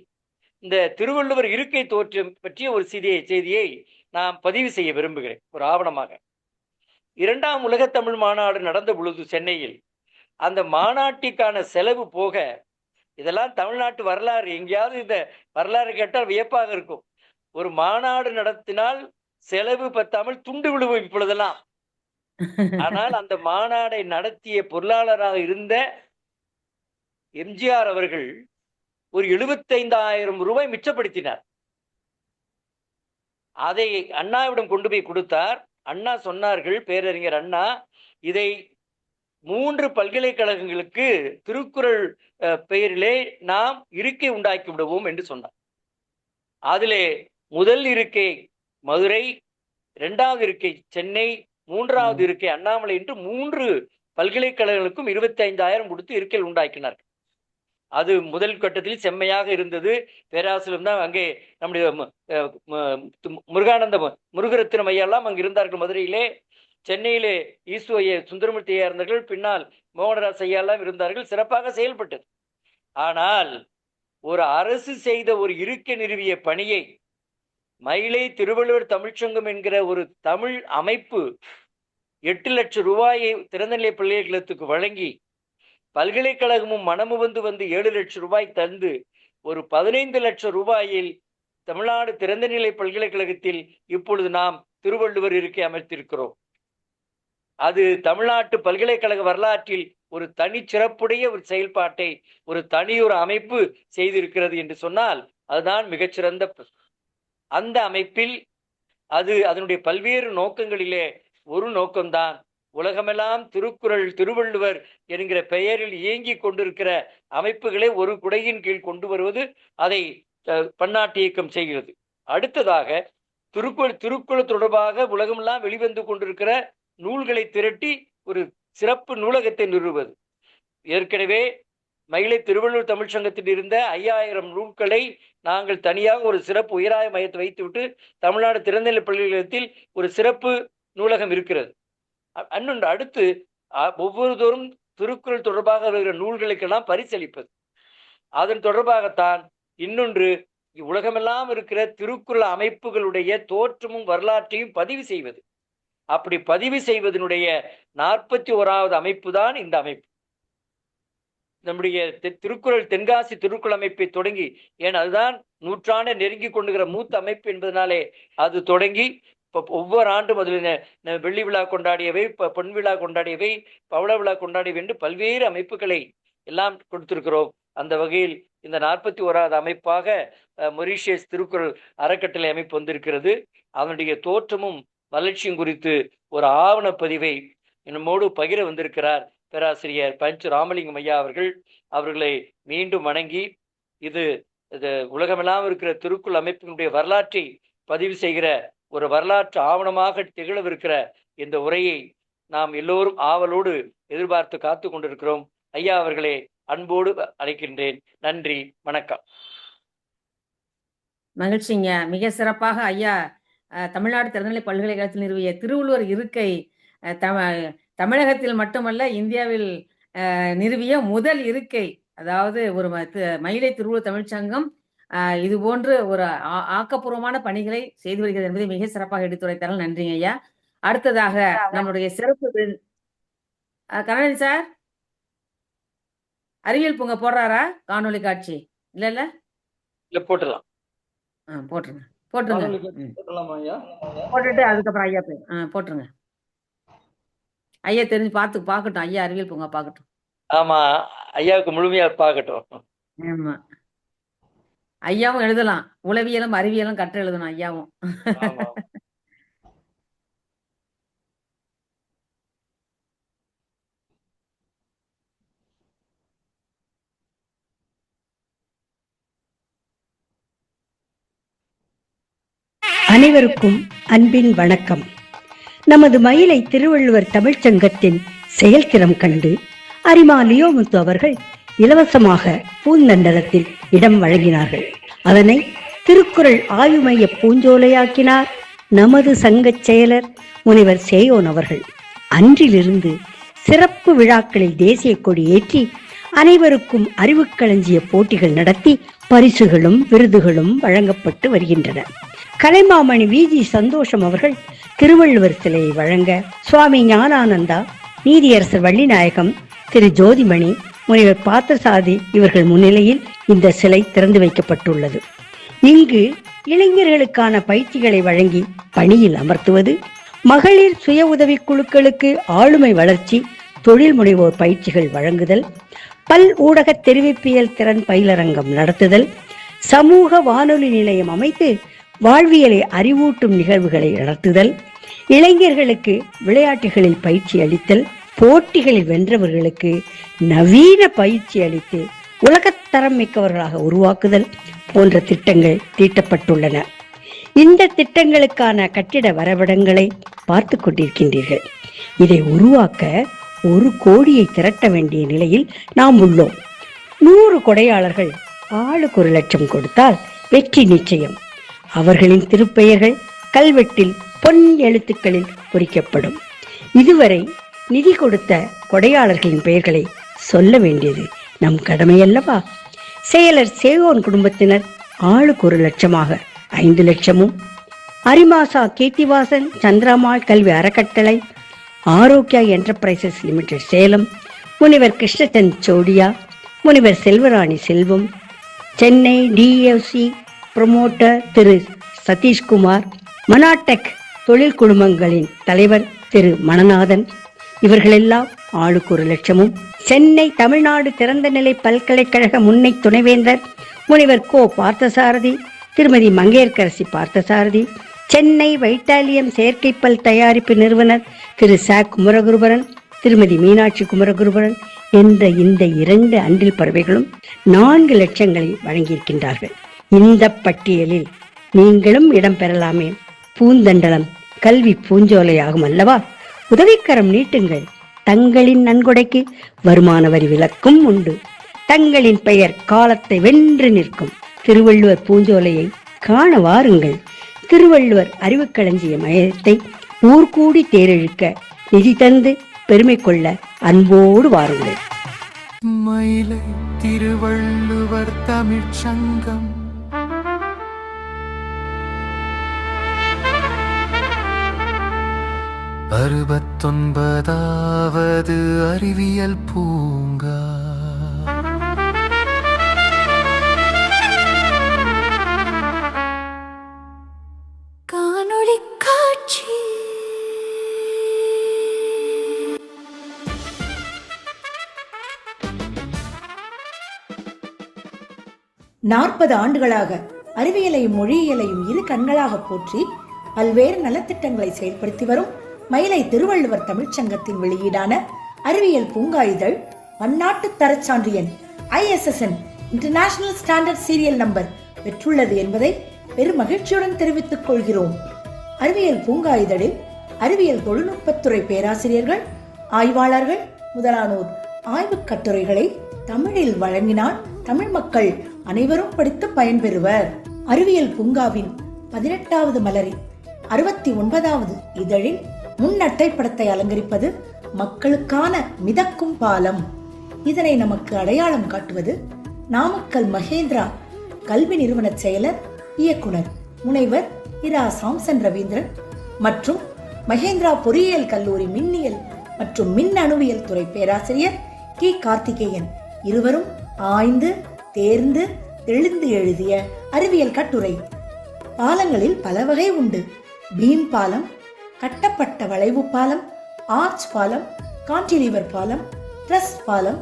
இந்த திருவள்ளுவர் இருக்கை தோற்றம் பற்றிய ஒரு செய்தியை நாம் பதிவு செய்ய விரும்புகிறேன் ஒரு ஆவணமாக. 2ஆம் உலக தமிழ் மாநாடு நடந்த பொழுது சென்னையில் அந்த மாநாட்டிற்கான செலவு போக, இதெல்லாம் தமிழ்நாட்டு வரலாறு, எங்கேயாவது இந்த வரலாறு கேட்டால் வியப்பாக இருக்கும். ஒரு மாநாடு நடத்தினால் செலவு பத்தாமல் துண்டு விழுவும் இப்பொழுதெல்லாம். ஆனால் அந்த மாநாடை நடத்திய பொருளாளராக இருந்த எம்ஜிஆர் அவர்கள் ஒரு 75,000 ரூபாய் மிச்சப்படுத்தினார். அதை அண்ணாவிடம் கொண்டு போய் கொடுத்தார். அண்ணா சொன்னார்கள், பேரறிஞர் அண்ணா, இதை 3 பல்கலைக்கழகங்களுக்கு திருக்குறள் பெயரிலே நாம் இருக்கை உண்டாக்கி விடுவோம் என்று சொன்னார். அதிலே முதல் இருக்கை மதுரை, 2வது இருக்கை சென்னை, 3வது இருக்கை அண்ணாமலை என்று 3 பல்கலைக்கழகங்களுக்கும் 25,000 கொடுத்து இருக்கை உண்டாக்கினார்கள். அது முதல் கட்டத்தில் செம்மையாக இருந்தது. பேராசிரியர் தான் அங்கே நம்முடைய முருகரத்தினம் ஐயாலாம் அங்கு இருந்தார்கள் மதுரையிலே. சென்னையிலே ஈஸ்வரிய சுந்தரமூர்த்தி ஐயா இருந்தார்கள், பின்னால் மோகனராஜ் ஐயாலாம் இருந்தார்கள். சிறப்பாக செயல்பட்டது. ஆனால் ஒரு அரசு செய்த ஒரு இருக்கை நிறுவிய பணியை மயிலை திருவள்ளுவர் தமிழ்ச்சங்கம் என்கிற ஒரு தமிழ் அமைப்பு 8 லட்சம் ரூபாயை திறந்தநிலை பல்கலைக்கழகத்துக்கு வழங்கி, பல்கலைக்கழகமும் மனமு வந்து 7 லட்சம் ரூபாய் தந்து ஒரு 15 லட்சம் ரூபாயில் தமிழ்நாடு திறந்தநிலை பல்கலைக்கழகத்தில் இப்பொழுது நாம் திருவள்ளுவர் இருக்கை அமைத்திருக்கிறோம். அது தமிழ்நாட்டு பல்கலைக்கழக வரலாற்றில் ஒரு தனிச்சிறப்புடைய ஒரு செயல்பாட்டை ஒரு தனியொரு அமைப்பு செய்திருக்கிறது என்று சொன்னால் அதுதான் மிகச்சிறந்த. அந்த அமைப்பில் அதனுடைய பல்வேறு நோக்கங்களிலே ஒரு நோக்கம்தான் உலகமெல்லாம் திருக்குறள் திருவள்ளுவர் என்கிற பெயரில் இயங்கி கொண்டிருக்கிற அமைப்புகளை ஒரு குடையின் கீழ் கொண்டு வருவது, அதை பன்னாட்டு இயக்கம் செய்கிறது. அடுத்ததாக திருக்குறள் தொடர்பாக உலகமெல்லாம் வெளிவந்து கொண்டிருக்கிற நூல்களை திரட்டி ஒரு சிறப்பு நூலகத்தை நிறுவுவது. ஏற்கனவே மயிலை திருவள்ளுவர் தமிழ்ச்சங்கத்தில் இருந்த 5000 நூல்களை நாங்கள் தனியாக ஒரு சிறப்பு உயராய மையத்தை வைத்துவிட்டு தமிழ்நாடு திறந்தநிலை பல்கலைக்கழகத்தில் ஒரு சிறப்பு நூலகம் இருக்கிறது. இன்னொன்று, அடுத்து ஒவ்வொருதோறும் திருக்குறள் தொடர்பாக வருகிற நூல்களுக்கெல்லாம் பரிசளிப்பது. அதன் தொடர்பாகத்தான் இன்னொன்று, உலகமெல்லாம் இருக்கிற திருக்குறள் அமைப்புகளுடைய தோற்றமும் வரலாற்றையும் பதிவு செய்வது. அப்படி பதிவு செய்வதனுடைய 41வது அமைப்பு தான் இந்த அமைப்பு. நம்முடைய திருக்குறள் தென்காசி திருக்குறள் அமைப்பை தொடங்கி, ஏன் அதுதான் நூற்றாண்டை நெருங்கி கொண்டுகிற மூத்த அமைப்பு என்பதனாலே அது தொடங்கி ஒவ்வொரு ஆண்டும் அதில் வெள்ளி விழா கொண்டாடியவை, பொன் விழா கொண்டாடியவை, பவள விழா கொண்டாடியவை என்று பல்வேறு அமைப்புகளை எல்லாம் கொடுத்திருக்கிறோம். அந்த வகையில் இந்த 41வது அமைப்பாக மொரீஷியஸ் திருக்குறள் அறக்கட்டளை அமைப்பு வந்திருக்கிறது. அதனுடைய தோற்றமும் வளர்ச்சியும் குறித்து ஒரு ஆவணப்பதிவை நம்மோடு பகிர வந்திருக்கிறார் பேராசிரியர் பஞ்சு ராமலிங்கம் ஐயா அவர்கள். அவர்களை மீண்டும் வணங்கி, இது உலகமெல்லாம் இருக்கிற திருக்குறள் அமைப்பினுடைய வரலாற்றை பதிவு செய்கிற ஒரு வரலாற்று ஆவணமாக திகழவிருக்கிற இந்த உரையை நாம் எல்லோரும் ஆவலோடு எதிர்பார்த்து காத்து கொண்டிருக்கிறோம். ஐயா அவர்களே அன்போடு அழைக்கின்றேன். நன்றி, வணக்கம். மகிழ்ச்சிங்க. மிக சிறப்பாக ஐயா தமிழ்நாடு திறந்தநிலை பல்கலைக்கழகத்தில் நிறுவிய திருவள்ளுவர் இருக்கை தமிழகத்தில் மட்டுமல்ல இந்தியாவில் நிறுவிய முதல் இருக்கை, அதாவது ஒரு மயிலை திருவள்ளுவர் தமிழ்ச்சங்கம் இது போன்று ஒரு ஆக்கப்பூர்வமான பணிகளை செய்து வருகிறது என்பதை மிக சிறப்பாக எடுத்துரைத்தார்கள். நன்றிங்க ஐயா. அடுத்ததாக நம்முடைய சிறப்பு கணவன் சார் அறிவியல் பூங்கா போடுறாரா? காணொலி காட்சி இல்ல போட்டுடலாம். போட்டுருங்க போட்டுட்டு அதுக்கப்புறம் ஐயா போட்டுருங்க. ஐயா தெரிஞ்சு பார்க்கட்டும். ஐயா அறிவியல் பூங்கா பார்க்கட்டும். ஆமா, ஐயாவுக்கு முழுமையா பார்க்கட்டும். ஆமா, ஐயாவும் எழுதலாம். உளவியலும் அறிவியலும் கற்று எழுதணும் ஐயாவும். அனைவருக்கும் அன்பின் வணக்கம். நமது மயிலை திருவள்ளுவர் தமிழ்ச்சங்கத்தின் செயல்திறம் கண்டு அரிமா லியோமுத்து அவர்கள் இலவசமாக பூந்தண்டலத்தில் இடம் வழங்கினார்கள். அதனை திருக்குறள் ஆய்வு மைய பூஞ்சோலையாக்கினார் நமது சங்கச் செயலர் முனைவர் சேயோன் அவர்கள். அன்றிலிருந்து சிறப்பு விழாக்களில் தேசிய கொடி ஏற்றி அனைவருக்கும் அறிவுக்களஞ்சிய போட்டிகள் நடத்தி பரிசுகளும் விருதுகளும் வழங்கப்பட்டு வருகின்றன. கலைமாமணி விஜி சந்தோஷம் அவர்கள் திருவள்ளுவர் சிலையை வழங்க சுவாமி ஞானானந்தா, நீதியரசர் வள்ளிநாயகம், திரு ஜோதிமணி, முனைவர் பார்த்தசாரதி இவர்கள் முன்னிலையில் இந்த சிலை திறந்து வைக்கப்பட்டுள்ளது. இங்கு இளைஞர்களுக்கான பயிற்சிகளை வழங்கி பணியில் அமர்த்துவது, மகளிர் சுய உதவி குழுக்களுக்கு ஆளுமை வளர்ச்சி, தொழில் முனைவோர் பயிற்சிகள் வழங்குதல், பல் ஊடக தெரிவிப்பியல் திறன் பயிலரங்கம் நடத்துதல், சமூக வானொலி நிலையம் அமைத்து வாழ்வியலை அறிவூட்டும் நிகழ்வுகளை நடத்துதல், இளைஞர்களுக்கு விளையாட்டுகளில் பயிற்சி அளித்தல், போட்டிகளில் வென்றவர்களுக்கு நவீன பயிற்சி அளித்து உலகத்தரம் மிக்கவர்களாக உருவாக்குதல் போன்ற திட்டங்கள் தீட்டப்பட்டுள்ளன. இந்த திட்டங்களுக்கான கட்டிட வரைபடங்களை பார்த்து கொண்டிருக்கின்றீர்கள். இதை உருவாக்க 1 கோடியை திரட்ட வேண்டிய நிலையில் நாம் உள்ளோம். 100 கொடையாளர்கள் ஆளுக்கு 1 லட்சம் கொடுத்தால் வெற்றி நிச்சயம். அவர்களின் திருப்பெயர்கள் கல்வெட்டில் பொன் எழுத்துக்களில் பொறிக்கப்படும். இதுவரை நிதி கொடுத்த கொடையாளர்களின் பெயர்களை சொல்ல வேண்டியது நம் கடமையல்லவா? செயலர் சேவோன் குடும்பத்தினர் ஆளுக்கு 1 லட்சமாக 5 லட்சமும், அரிமாசா கீர்த்திவாசன் சந்திராமாள் கல்வி அறக்கட்டளை, ஆரோக்கியா என்டர்பிரைசஸ் லிமிடெட் சேலம், முனிவர் கிருஷ்ணச்சந்த் சோடியா, முனிவர் செல்வராணி செல்வம், சென்னை டிஎஃப்சி புரமோட்டர் திரு சதீஷ்குமார், மனாடெக் தொழில் குழுமங்களின் தலைவர் திரு மணநாதன், இவர்களெல்லாம் ஆளுக்கு 1 லட்சமும், சென்னை தமிழ்நாடு திறந்தநிலை பல்கலைக்கழக முன்னை துணைவேந்தர் முனிவர் கோ பார்த்தசாரதி, திருமதி மங்கையர்கரசி பார்த்தசாரதி, சென்னை வைட்டாலியம் செயற்கைப்பல் தயாரிப்பு நிறுவனர் திரு ச குமரகுருபரன், திருமதி மீனாட்சி குமரகுருபரன் என்ற இந்த 2 அன்றில் பறவைகளும் 4 லட்சங்களை வழங்கியிருக்கின்றார்கள். இந்த பட்டியலில் நீங்களும் இடம் பெறலாமே. பூந்தண்டலம் கல்வி பூஞ்சோலையாகும் அல்லவா? உதவிக்கரம் நீட்டுங்கள். தங்களின் நன்கொடைக்கு வருமான வரி விலக்கும் உண்டு. தங்களின் பெயர் காலத்தை வென்று நிற்கும். திருவள்ளுவர் பூஞ்சோலையை காண வாருங்கள். திருவள்ளுவர் அறிவுக்களஞ்சிய மையத்தை ஊர்கூடி தேரெழுக்க நிதி தந்து பெருமை கொள்ள அன்போடு வாருங்கள். மயிலை திருவள்ளுவர் தமிழ்ச்சங்கம் அறுபத்தொன்பதாவது அறிவியல் பூங்கா. காணொளி காட்சி. நாற்பது ஆண்டுகளாக அறிவியலையும் மொழியியலையும் இரு கண்களாக போற்றி பல்வேறு நலத்திட்டங்களை செயல்படுத்தி வரும் மயிலை திருவள்ளுவர் தமிழ்ச்சங்கத்தின் வெளியீடான அறிவியல் பூங்கா இதழ் பன்னாட்டு தரச்சான்று ISSN international standard serial number பெற்றுள்ளது என்பதை பெரும் மகிழ்ச்சியுடன் தெரிவித்துக் கொள்கிறோம். அறிவியல் பூங்கா இதழில் அறிவியல் தொழில்நுட்பத்துறை பேராசிரியர்கள், ஆய்வாளர்கள் முதலானோர் ஆய்வுக் கட்டுரைகளை தமிழில் வழங்கினால் தமிழ் மக்கள் அனைவரும் படித்து பயன்பெறுவர். அறிவியல் பூங்காவின் 18வது மலரின் 69வது இதழில் முன்னட்டை படத்தை அலங்கரிப்பது மக்களுக்கான மிதக்கும் பாலம். இதனை நமக்கு அடையாளம் காட்டுவது நாமக்கல் மகேந்திரா கல்வி நிறுவன செயலர் இயக்குனர் முனைவர் இரா சாம்சன் ரவீந்திரன் மற்றும் மகேந்திரா பொறியியல் கல்லூரி மின்னியல் மற்றும் மின்னணுவியல் துறை பேராசிரியர் கி கார்த்திகேயன் இருவரும் ஆய்ந்து தேர்ந்து தெளிந்து எழுதிய அறிவியல் கட்டுரை. பாலங்களில் பல வகை உண்டு. பீம் பாலம், கட்டப்பட்ட வளைவு பாலம், ஆர்ச் பாலம், கான்டிலீவர் பாலம், ட்ரஸ் பாலம்,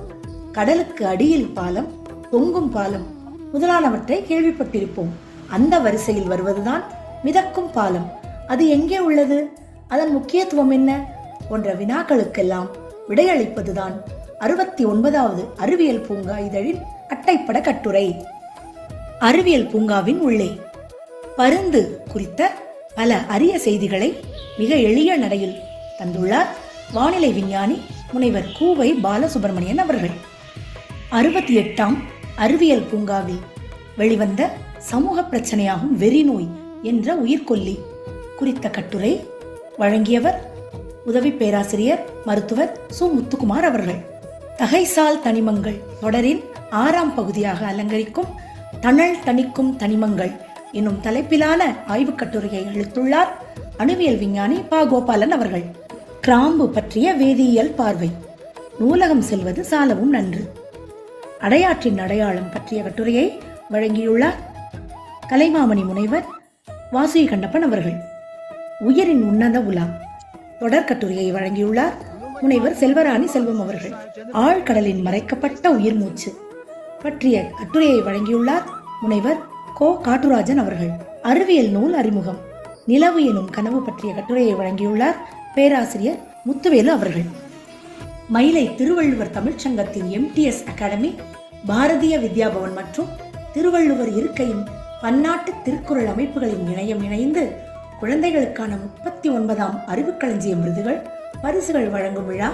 கடலுக்கு அடியில் பாலம், தொங்கும் பாலம் முதலானவற்றை கேள்விப்பட்டிருப்போம். அந்த வரிசையில் வருவதுதான் மிதக்கும் பாலம். அது எங்கே உள்ளது? அதன் முக்கியத்துவம் என்ன? போன்ற வினாக்களுக்கெல்லாம் விடையளிப்பதுதான் 69வது அறிவியல் பூங்கா இதழின் அட்டைப்பட கட்டுரை. அறிவியல் பூங்காவின் உள்ளே பருந்து குறித்த பல அரிய செய்திகளை மிக எளிய நடையில் தந்துள்ளார் வானிலை விஞ்ஞானி முனைவர் கூவை பாலசுப்ரமணியன் அவர்கள். 68ஆம் அறிவியல் பூங்காவில் வெளிவந்த சமூக பிரச்சனையாகும் வெறி நோய் என்ற உயிர்கொல்லி குறித்த கட்டுரை வழங்கியவர் உதவி பேராசிரியர் மருத்துவர் சு முத்துக்குமார் அவர்கள். தகைசால் தனிமங்கள் தொடரின் 6ஆம் பகுதியாக அலங்கரிக்கும் தணல் தணிக்கும் தனிமங்கள் என்னும் தலைப்பிலான ஆய்வுக் கட்டுரையை அளித்துள்ளார் அணுவியல் விஞ்ஞானி ப. கோபாலன் அவர்கள். கிராம்பு பற்றிய வேதியியல் பார்வை. நூலகம் செல்வது சாலவும் நன்று. அடையாற்றின் அடையாளம் பற்றிய கட்டுரையை வழங்கியுள்ளார் கலைமாமணி முனைவர் வாசுகி கண்ணப்பன் அவர்கள். உயிரின் உன்னத உலா தொடர் கட்டுரையை வழங்கியுள்ளார் முனைவர் செல்வராணி செல்வம் அவர்கள். ஆழ்கடலின் மறைக்கப்பட்ட உயிர் மூச்சு பற்றிய கட்டுரையை வழங்கியுள்ளார் முனைவர் கோ. காட்டுராஜன் அவர்கள். அறிவியல் நூல் அறிமுகம் நிலவு எனும் கனவு பற்றிய கட்டுரையை வழங்கியுள்ளார் பேராசிரியர் முத்துவேலு அவர்கள். மயிலை திருவள்ளுவர் தமிழ்ச்சங்கத்தின் MTS அகாடமி, பாரதிய வித்யாபவன் மற்றும் திருவள்ளுவர் இருக்கையின் பன்னாட்டு திருக்குறள் அமைப்புகளின் இணையம் இணைந்து குழந்தைகளுக்கான 39ஆம் அறிவுக்களஞ்சியம் விருதுகள் பரிசுகள் வழங்கும் விழா,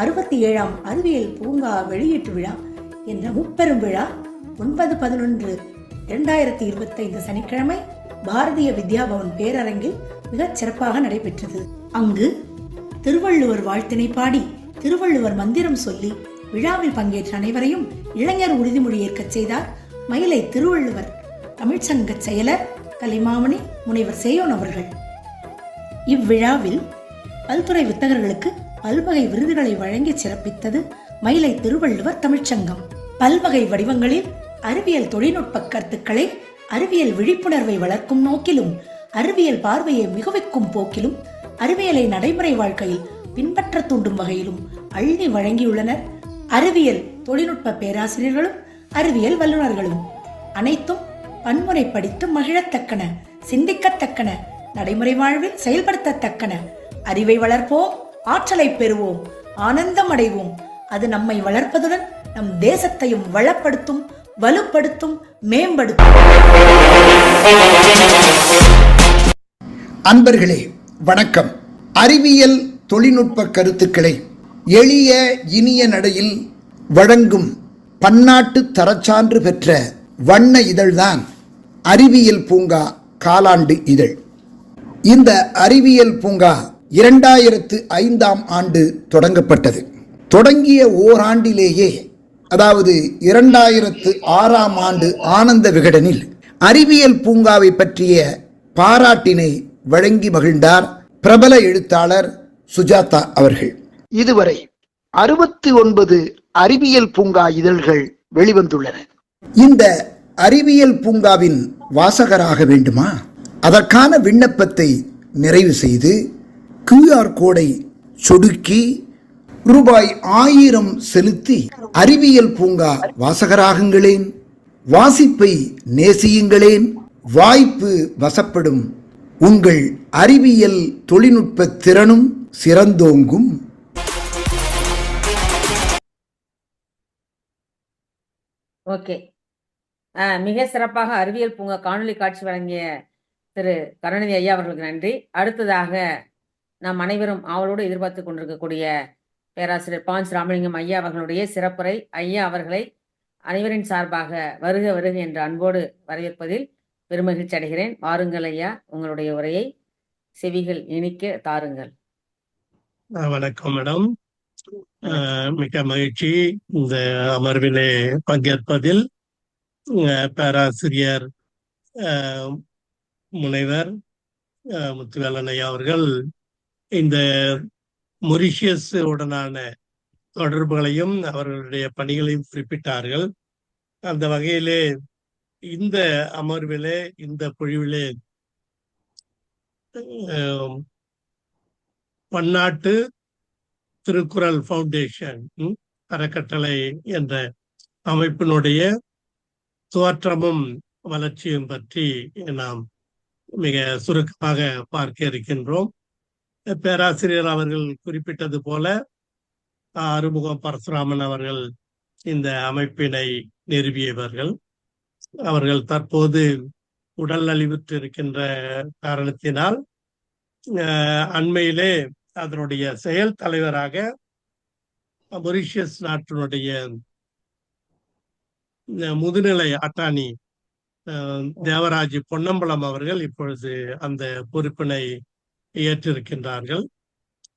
67ஆம் அறிவியல் பூங்கா வெளியீட்டு விழா என்ற முப்பெரும் விழா 9/11/2025 சனிக்கிழமை பாரதிய வித்யாபவன் பேரரங்கில் மிகச் சிறப்பாக நடைபெற்றது. அங்கு திருவள்ளுவர் வாழ்த்தினை பாடி திருவள்ளுவர் மந்திரம் சொல்லி விழாவில் பங்கேற்ற அனைவரையும் இளைஞர் உறுதிமொழி ஏற்கச் செய்தார் மயிலை திருவள்ளுவர் தமிழ்ச்சங்க செயலர் கலைமாமணி முனைவர் சேயோன் அவர்கள். இவ்விழாவில் பல்துறை வித்தகர்களுக்கு பல்வகை விருதுகளை வழங்கி சிறப்பித்தது மயிலை திருவள்ளுவர் தமிழ்ச்சங்கம். பல்வகை வடிவங்களில் அறிவியல் தொழில்நுட்ப கருத்துக்களை அறிவியல் விழிப்புணர்வை வளர்க்கும் நோக்கிலும் அறிவியல் பார்வையை மிகுவிக்கும் போக்கிலும் அறிவியலை நடைமுறை வாழ்க்கையில் பின்பற்ற தூண்டும் வகையிலும் அள்ளி வழங்கியுள்ளனர் அறிவியல் தொழில்நுட்ப பேராசிரியர்களும் அறிவியல் வல்லுநர்களும். அனைத்தும் பன்முறை படித்து மகிழத்தக்கன, சிந்திக்கத்தக்கன, நடைமுறை வாழ்வில் செயல்படுத்தத்தக்கன. அறிவை வளர்ப்போம், ஆற்றலை பெறுவோம், ஆனந்தம் அடைவோம். அது நம்மை வளர்ப்பதுடன் நம் தேசத்தையும் வளப்படுத்தும், வலுப்படுத்தும், மேம்படுத்தும். அன்பர்களே வணக்கம். அறிவியல் தொழில்நுட்ப கருத்துக்களை எளிய இனிய நடையில் வழங்கும் பன்னாட்டு தரச்சான்று பெற்ற வண்ண இதழ்தான் அறிவியல் பூங்கா காலாண்டு இதழ். இந்த அறிவியல் பூங்கா 2005ஆம் ஆண்டு தொடங்கப்பட்டது. தொடங்கிய ஓராண்டிலேயே, அதாவது 2006ஆம் ஆண்டு ஆனந்த விகடனில் அறிவியல் பூங்காவை பற்றிய பாராட்டினை வழங்கி மகிழ்ந்தார் பிரபல எழுத்தாளர் சுஜாதா அவர்கள். இதுவரை 69 அறிவியல் பூங்கா இதழ்கள் வெளிவந்துள்ளன. இந்த அறிவியல் பூங்காவின் வாசகராக வேண்டுமா? அதற்கான விண்ணப்பத்தை நிறைவு செய்து QR கோடை சொடுக்கி ரூபாய் 1000 செலுத்தி அறிவியல் பூங்கா வாசகராகுங்களேன். வாசிப்பை நேசியுங்களேன். வாய்ப்பு வசப்படும். உங்கள் அறிவியல் தொழில்நுட்ப திறனும் சிறந்தோங்கும். ஓகே, மிக சிறப்பாக அறிவியல் பூங்கா காணொலி காட்சி வழங்கிய திரு கருணாநிதி ஐயா அவர்களுக்கு நன்றி. அடுத்ததாக நாம் அனைவரும் ஆவலோடு எதிர்பார்த்து கொண்டிருக்கக்கூடிய பேராசிரியர் பாஞ்ச் ராமலிங்கம் ஐயா அவர்களுடைய சிறப்புரை. ஐயா அவர்களை அனைவரின் சார்பாக வருக வருக என்ற அன்போடு வரவேற்பதில் பெருமகிழ்ச்சி அடைகிறேன். வாருங்கள் ஐயா, உங்களுடைய உரையை செவிகள் இனிக்க தாருங்கள். வணக்கம் மேடம். மிக்க மகிழ்ச்சி இந்த அமர்விலே பங்கேற்பதில். பேராசிரியர் முனைவர் முத்துவேலன் ஐயா அவர்கள் இந்த மொரிஷியஸ் உடனான தொடர்புகளையும் அவர்களுடைய பணிகளையும் குறிப்பிட்டார்கள். அந்த வகையிலே இந்த அமர்விலே, இந்த பொழிவிலே பன்னாட்டு திருக்குறள் ஃபவுண்டேஷன் அறக்கட்டளை என்ற அமைப்பினுடைய தோற்றமும் வளர்ச்சியும் பற்றி நாம் மிக சுருக்கமாக பார்க்க இருக்கின்றோம். பேராசிரியர் அவர்கள் குறிப்பிட்டது போல ஆறுமுகம் பரசுராமன் அவர்கள் இந்த அமைப்பினை நிறுவியவர்கள். அவர்கள் தற்போது உடல் நலிவுற்று இருக்கின்ற காரணத்தினால் அண்மையிலே அதனுடைய செயல் தலைவராக மொரிஷியஸ் நாட்டினுடைய முதுநிலை அட்டானி தேவராஜ் பொன்னம்பலம் அவர்கள் இப்பொழுது அந்த பொறுப்பினை ஏற்றிருக்கின்றார்கள்.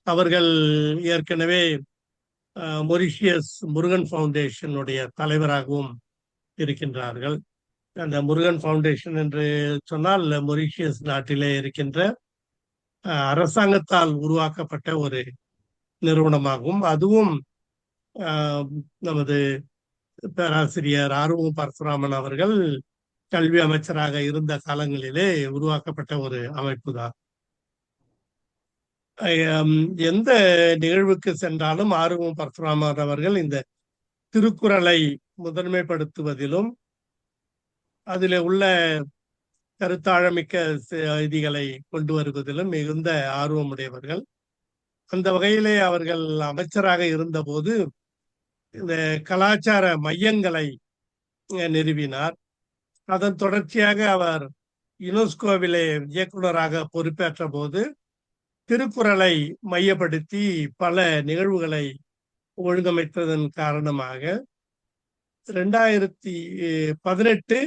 அவர்கள் ஏற்கனவே மொரிஷியஸ் முருகன் ஃபவுண்டேஷனுடைய தலைவராகவும் இருக்கின்றார்கள். அந்த முருகன் ஃபவுண்டேஷன் என்று சொன்னால் மொரிஷியஸ் நாட்டிலே இருக்கின்ற அரசாங்கத்தால் உருவாக்கப்பட்ட ஒரு நிறுவனமாகும். அதுவும் நமது பேராசிரியர் ஆர்வம் பரசுராமன் அவர்கள் கல்வி அமைச்சராக இருந்த காலங்களிலே உருவாக்கப்பட்ட ஒரு அமைப்பு தான். எந்த நிகழ்வுக்கு சென்றாலும் ஆர்வம் பரசுராமன் அவர்கள் இந்த திருக்குறளை முதன்மைப்படுத்துவதிலும் அதில் உள்ள கருத்தாழமிக்க செய்திகளை கொண்டு வருவதிலும் மிகுந்த ஆர்வமுடையவர்கள். அந்த வகையிலே அவர்கள் அமைச்சராக இருந்தபோது இந்த கலாச்சார மையங்களை நிறுவினார். அதன் தொடர்ச்சியாக அவர் யுனெஸ்கோவிலே இயக்குநராக பொறுப்பேற்ற போது திருக்குறளை மையப்படுத்தி பல நிகழ்வுகளை ஒழுங்கமைத்ததன் காரணமாக 2018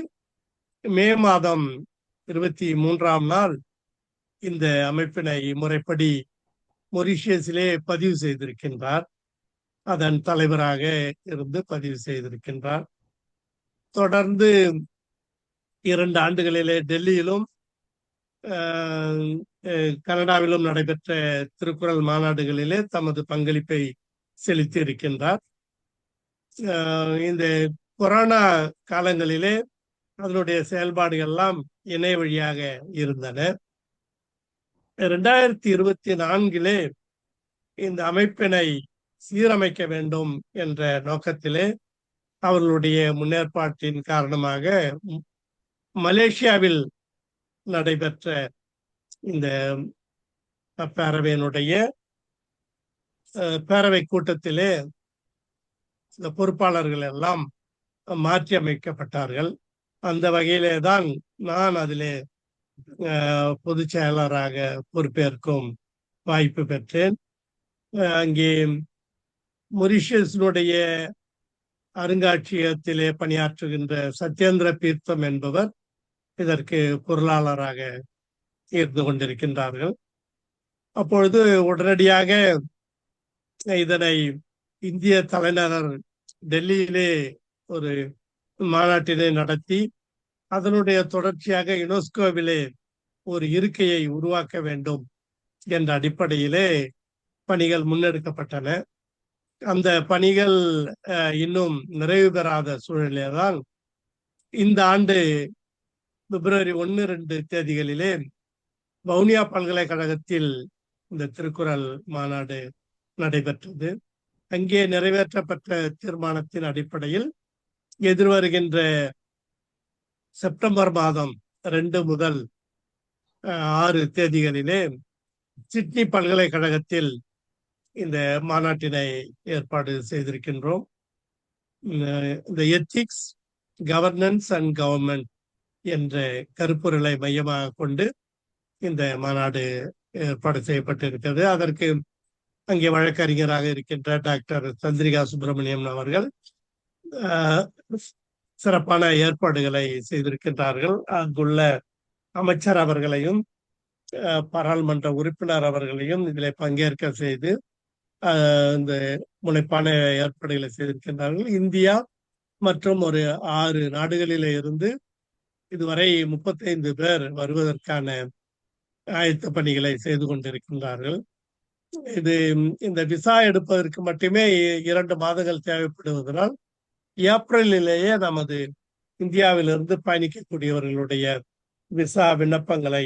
மே மாதம் 23ஆம் நாள் இந்த அமைப்பினை முறைப்படி மொரிஷியஸிலே பதிவு செய்திருக்கின்றார். அதன் தலைவராக இருந்து பதிவு செய்திருக்கின்றார். தொடர்ந்து 2 ஆண்டுகளிலே டெல்லியிலும் கனடாவிலும் நடைபெற்ற திருக்குறள் மாநாடுகளிலே தமது பங்களிப்பை செலுத்தி இருக்கின்றார். இந்த கொரோனா காலங்களிலே அதனுடைய செயல்பாடுகள் எல்லாம் இணைய வழியாக இருந்தன. 2024 இந்த அமைப்பினை சீரமைக்க வேண்டும் என்ற நோக்கத்திலே அவர்களுடைய முன்னேற்பாட்டின் காரணமாக மலேசியாவில் நடைபெற்ற இந்த பேரவையினுடைய பேரவை கூட்டத்திலே இந்த பொறுப்பாளர்கள் எல்லாம் மாற்றி அமைக்கப்பட்டார்கள். அந்த வகையிலே தான் நான் அதிலே பொதுச் செயலாளராக பொறுப்பேற்கும் வாய்ப்பு பெற்றேன். அங்கே மொரிஷியஸினுடைய அருங்காட்சியகத்திலே பணியாற்றுகின்ற சத்யேந்திர தீர்த்தம் என்பவர் இதற்கு பொருளாளராக இருந்து கொண்டிருக்கின்றார்கள். அப்பொழுது உடனடியாக இதனை இந்திய தலைநகர் டெல்லியிலே ஒரு மாநாட்டினை நடத்தி அதனுடைய தொடர்ச்சியாக யுனெஸ்கோவிலே ஒரு இருக்கையை உருவாக்க வேண்டும் என்ற அடிப்படையிலே பணிகள் முன்னெடுக்கப்பட்டன. அந்த பணிகள் இன்னும் நிறைவு பெறாத சூழலில்தான் இந்த ஆண்டு பிப்ரவரி 1-2 தேதிகளிலே வவுனியா பல்கலைக்கழகத்தில் இந்த திருக்குறள் மாநாடு நடைபெற்றது. அங்கே நிறைவேற்றப்பட்ட தீர்மானத்தின் அடிப்படையில் எதிர்வருகின்ற செப்டம்பர் மாதம் 2 முதல் 6 தேதிகளிலே சிட்னி பல்கலைக்கழகத்தில் இந்த மாநாட்டினை ஏற்பாடு செய்திருக்கின்றோம். இந்த எத்திக்ஸ், கவர்னன்ஸ் அண்ட் கவர்மெண்ட் என்ற கருப்பொருளை மையமாக கொண்டு இந்த மாநாடு ஏற்பாடு செய்யப்பட்டிருக்கிறது. அதற்கு அங்கே வழக்கறிஞராக இருக்கின்ற டாக்டர் சந்திரிகா சுப்பிரமணியம் அவர்கள் சிறப்பான ஏற்பாடுகளை செய்திருக்கின்றார்கள். அங்குள்ள அமைச்சர் அவர்களையும் பாராளுமன்ற உறுப்பினர் அவர்களையும் இதில் பங்கேற்க செய்து இந்த முனைப்பான ஏற்பாடுகளை செய்திருக்கின்றார்கள். இந்தியா மற்றும் ஒரு 6 நாடுகளிலே இருந்து இதுவரை 35 பேர் வருவதற்கான ஆயத்த பணிகளை செய்து கொண்டிருக்கின்றார்கள். இந்த விசா எடுப்பதற்கு மட்டுமே 2 மாதங்கள் தேவைப்படுவதனால் ஏப்ரலிலேயே நமது இந்தியாவிலிருந்து பயணிக்கக்கூடியவர்களுடைய விசா விண்ணப்பங்களை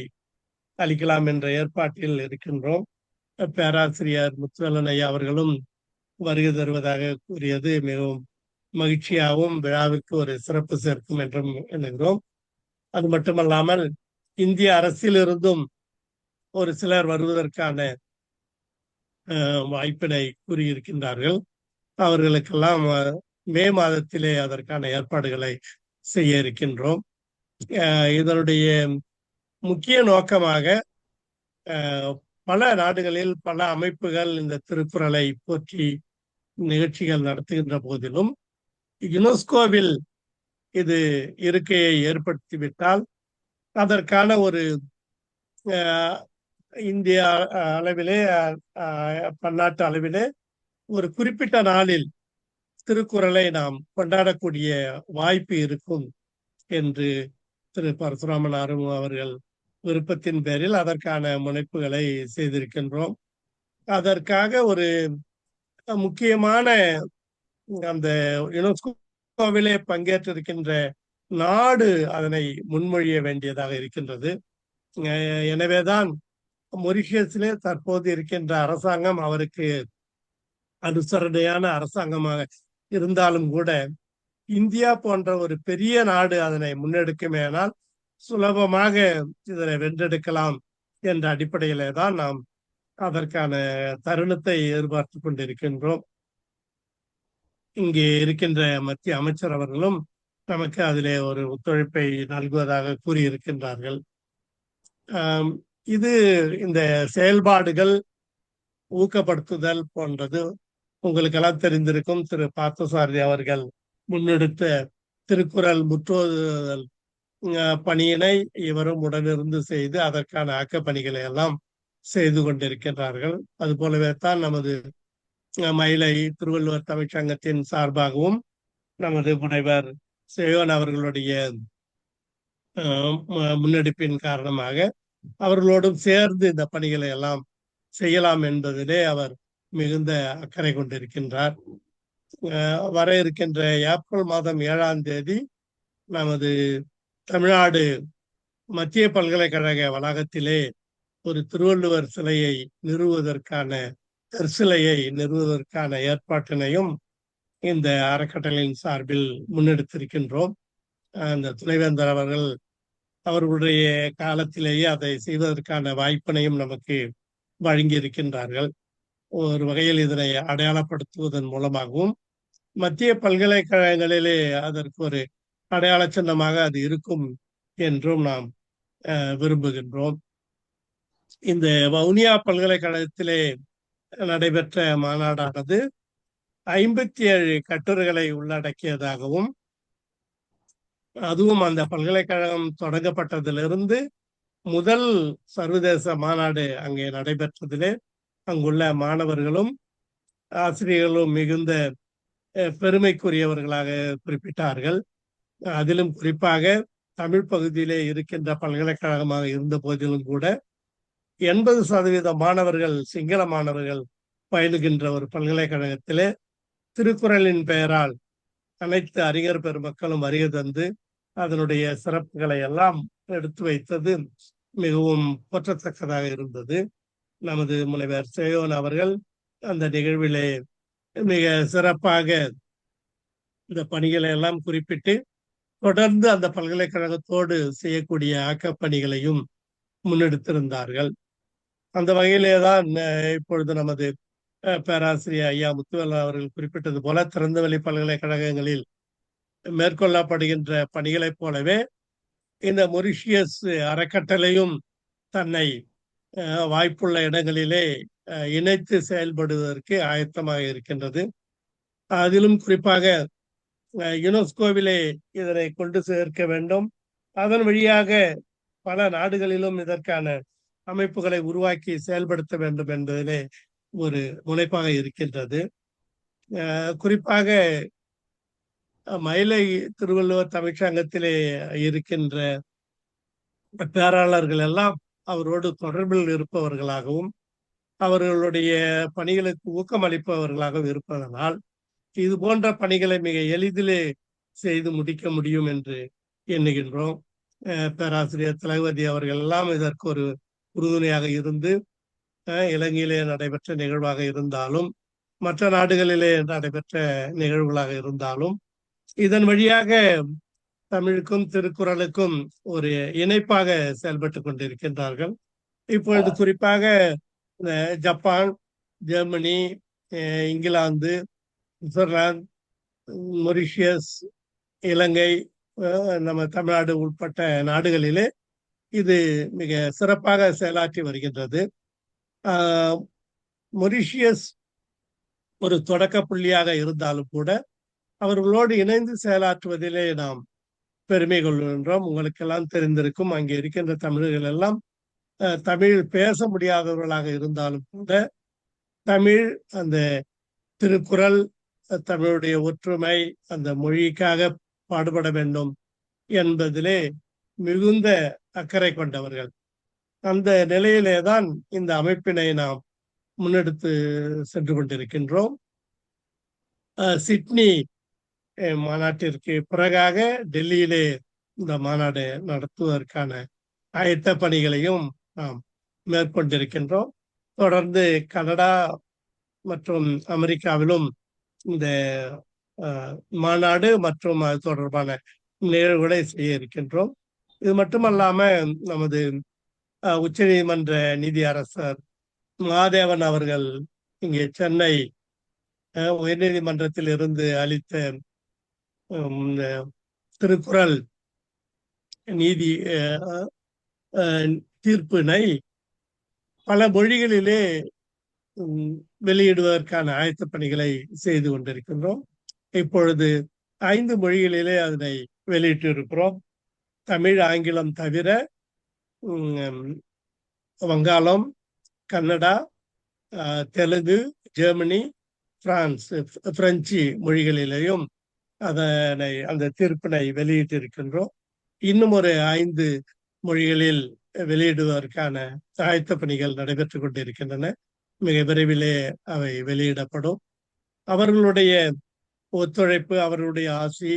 அளிக்கலாம் என்ற ஏற்பாட்டில் இருக்கின்றோம். பேராசிரியர் முத்துவேலன் ஐயா அவர்களும் வருகை தருவதாக கூறியது மிகவும் மகிழ்ச்சியாகவும் விழாவிற்கு ஒரு சிறப்பு சேர்க்கும் என்றும் எண்ணுகிறோம். அது மட்டுமல்லாமல் இந்திய அரசிலிருந்தும் ஒரு சிலர் வருவதற்கான வாய்ப்பினை கூறியிருக்கின்றார்கள். அவர்களுக்கெல்லாம் மே மாதத்திலே அதற்கான ஏற்பாடுகளை செய்ய இருக்கின்றோம். இதனுடைய முக்கிய நோக்கமாக பல நாடுகளில் பல அமைப்புகள் இந்த திருக்குறளை போற்றி நிகழ்ச்சிகள் நடத்துகின்ற போதிலும் யுனெஸ்கோவில் இது இருக்கையை ஏற்படுத்திவிட்டால் அதற்கான ஒரு இந்திய அளவிலே பன்னாட்டு அளவிலே ஒரு குறிப்பிட்ட நாளில் திருக்குறளை நாம் கொண்டாடக்கூடிய வாய்ப்பு இருக்கும் என்று திரு பரசுராமன் ஆறுமுகம் அவர்கள் விருப்பத்தின் பேரில் அதற்கான முனைப்புகளை செய்திருக்கின்றோம். அதற்காக ஒரு முக்கியமான அந்த யுனெஸ்கோவிலே பங்கேற்றிருக்கின்ற நாடு அதனை முன்மொழிய வேண்டியதாக இருக்கின்றது. எனவேதான் மொரிஷியஸிலே தற்போது இருக்கின்ற அரசாங்கம் அவருக்கு அனுசரணையான அரசாங்கமாக இருந்தாலும் கூட இந்தியா போன்ற ஒரு பெரிய நாடு அதனை முன்னெடுக்குமேனால் சுலபமாக இதனை வென்றெடுக்கலாம் என்ற அடிப்படையிலே தான் நாம் அதற்கான தருணத்தை எதிர்பார்த்து கொண்டிருக்கின்றோம். இங்கே இருக்கின்ற மத்திய அமைச்சர் அவர்களும் நமக்கு அதிலே ஒரு ஒத்துழைப்பை நல்குவதாக கூறியிருக்கின்றார்கள். இது இந்த செயல்பாடுகள் ஊக்கப்படுத்துதல் போன்றது உங்களுக்கெல்லாம் தெரிந்திருக்கும். திரு பார்த்தசாரதி அவர்கள் முன்னெடுத்த திருக்குறள் முற்றோதுதல் பணியினை இவரும் உடனிருந்து செய்து அதற்கான ஆக்க பணிகளை எல்லாம் செய்து கொண்டிருக்கின்றார்கள். அது போலவே தான் நமது மயிலை திருவள்ளுவர் தமிழ்ச்சங்கத்தின் சார்பாகவும் நமது முனைவர் சேயோன் அவர்களுடைய முன்னெடுப்பின் காரணமாக அவர்களோடும் சேர்ந்து இந்த பணிகளை எல்லாம் செய்யலாம் என்பதிலே அவர் மிகுந்த அக்கறை கொண்டிருக்கின்றார். வர இருக்கின்ற ஏப்ரல் மாதம் 7ஆம் தேதி நமது தமிழ்நாடு மத்திய பல்கலைக்கழக வளாகத்திலே ஒரு திருவள்ளுவர் சிலையை நிறுவுவதற்கான சிலையை நிறுவுவதற்கான ஏற்பாட்டினையும் இந்த அறக்கட்டளையின் சார்பில் முன்னெடுத்திருக்கின்றோம். அந்த துணைவேந்தர் அவர்கள் அவர்களுடைய காலத்திலேயே அதை செய்வதற்கான வாய்ப்பினையும் நமக்கு வழங்கி இருக்கின்றார்கள். ஒரு வகையில் இதனை அடையாளப்படுத்துவதன் மூலமாகவும் மத்திய பல்கலைக்கழகங்களிலே அதற்கு ஒரு அடையாள சின்னமாக அது இருக்கும் என்றும் நாம் விரும்புகின்றோம். இந்த வவுனியா பல்கலைக்கழகத்திலே நடைபெற்ற மாநாடானது 57 கட்டுரைகளை உள்ளடக்கியதாகவும் அதுவும் அந்த பல்கலைக்கழகம் தொடங்கப்பட்டதிலிருந்து முதல் சர்வதேச மாநாடு அங்கே நடைபெற்றதிலே அங்குள்ள மாணவர்களும் ஆசிரியர்களும் மிகுந்த பெருமைக்குரியவர்களாக குறிப்பிட்டார்கள். அதிலும் குறிப்பாக தமிழ் பகுதியிலே இருக்கின்ற பல்கலைக்கழகமாக இருந்த போதிலும் கூட 80% மாணவர்கள் சிங்கள மாணவர்கள் பயிலுகின்ற ஒரு பல்கலைக்கழகத்திலே திருக்குறளின் பெயரால் அனைத்து அறிஞர் பெருமக்களும் வருகை தந்து அதனுடைய சிறப்புகளை எல்லாம் எடுத்து வைத்தது மிகவும் போற்றத்தக்கதாக இருந்தது. நமது முனைவர் சேயோன் அவர்கள் அந்த நிகழ்விலே மிக சிறப்பாக இந்த பணிகளை எல்லாம் குறிப்பிட்டு தொடர்ந்து அந்த பல்கலைக்கழகத்தோடு செய்யக்கூடிய ஆக்கப்பணிகளையும் முன்னெடுத்திருந்தார்கள். அந்த வகையிலேதான் இப்பொழுது நமது பேராசிரியர் ஐயா முத்துவேலன் அவர்கள் குறிப்பிட்டது போல திறந்தவெளி பல்கலைக்கழகங்களில் மேற்கொள்ளப்படுகின்ற பணிகளைப் போலவே இந்த மொரிஷியஸ் அறக்கட்டளையும் தன்னை வாய்ப்புள்ள இடங்களிலே இணைத்து செயல்படுவதற்கு ஆயத்தமாக இருக்கின்றது. அதிலும் குறிப்பாக யுனெஸ்கோவிலே இதனை கொண்டு சேர்க்க வேண்டும். அதன் வழியாக பல நாடுகளிலும் இதற்கான அமைப்புகளை உருவாக்கி செயல்படுத்த வேண்டும் என்பதிலே ஒரு முனைப்பாக இருக்கின்றது. குறிப்பாக மயிலை திருவள்ளுவர் தமிழ்ச்சங்கத்திலே இருக்கின்ற பேராளர்கள் எல்லாம் அவரோடு தொடர்பில் இருப்பவர்களாகவும் அவர்களுடைய பணிகளுக்கு ஊக்கமளிப்பவர்களாகவும் இருப்பதனால் இது போன்ற பணிகளை மிக எளிதிலே செய்து முடிக்க முடியும் என்று எண்ணுகின்றோம். பேராசிரியர் திலகவதி அவர்கள் எல்லாம் இதற்கு ஒரு உறுதுணையாக இருந்து இலங்கையிலே நடைபெற்ற நிகழ்வாக இருந்தாலும் மற்ற நாடுகளிலே நடைபெற்ற நிகழ்வுகளாக இருந்தாலும் இதன் வழியாக தமிழுக்கும் திருக்குறளுக்கும் ஒரு இணைப்பாக செயல்பட்டு கொண்டிருக்கின்றார்கள். இப்பொழுது குறிப்பாக Japan, Germany, England, Switzerland, Mauritius, இலங்கை, நம்ம தமிழ்நாடு உட்பட்ட நாடுகளிலே இது மிக சிறப்பாக செயலாற்றி வருகின்றது. மொரிஷியஸ் ஒரு தொடக்க புள்ளியாக இருந்தாலும் கூட அவர்களோடு இணைந்து செயலாற்றுவதிலே நாம் பெருமை கொள்கின்றோம். உங்களுக்கெல்லாம் தெரிந்திருக்கும், அங்கே இருக்கின்ற தமிழர்கள் எல்லாம் தமிழ் பேச முடியாதவர்களாக இருந்தாலும் கூட தமிழ் அந்த திருக்குறள், தமிழுடைய ஒற்றுமை, அந்த மொழிக்காக பாடுபட வேண்டும் என்பதிலே மிகுந்த அக்கறை கொண்டவர்கள். அந்த நிலையிலே தான் இந்த அமைப்பினை நாம் முன்னெடுத்து சென்று கொண்டிருக்கின்றோம். சிட்னி மாநாட்டிற்கு பிறகாக டெல்லியிலே இந்த மாநாடு நடத்துவதற்கான ஆயத்த பணிகளையும் நாம் மேற்கொண்டிருக்கின்றோம். தொடர்ந்து கனடா மற்றும் அமெரிக்காவிலும் இந்த மாநாடு மற்றும் அது தொடர்பான நிகழ்வுகளை செய்ய இருக்கின்றோம். இது மட்டுமல்லாம நமது உச்ச நீதிமன்ற நீதியரசர் மகாதேவன் அவர்கள் இங்கே சென்னை உயர்நீதிமன்றத்தில் இருந்து அளித்த திருக்குறள் நீதி தீர்ப்பினை பல மொழிகளிலே வெளியிடுவதற்கான ஆயத்த பணிகளை செய்து கொண்டிருக்கின்றோம். இப்பொழுது 5 மொழிகளிலே அதனை வெளியிட்டு இருக்கிறோம். தமிழ், ஆங்கிலம் தவிர வங்காளம், கன்னடா, தெலுங்கு, ஜெர்மனி, பிரெஞ்சு மொழிகளிலேயும் அதனை அந்த தீர்ப்பினை வெளியிட்டு இருக்கின்றோம். இன்னும் ஒரு 5 மொழிகளில் வெளியிடுவதற்கான ஆயத்த பணிகள் நடைபெற்றுக் கொண்டிருக்கின்றன. மிக விரைவிலே அவை வெளியிடப்படும். அவர்களுடைய ஒத்துழைப்பு, அவர்களுடைய ஆசி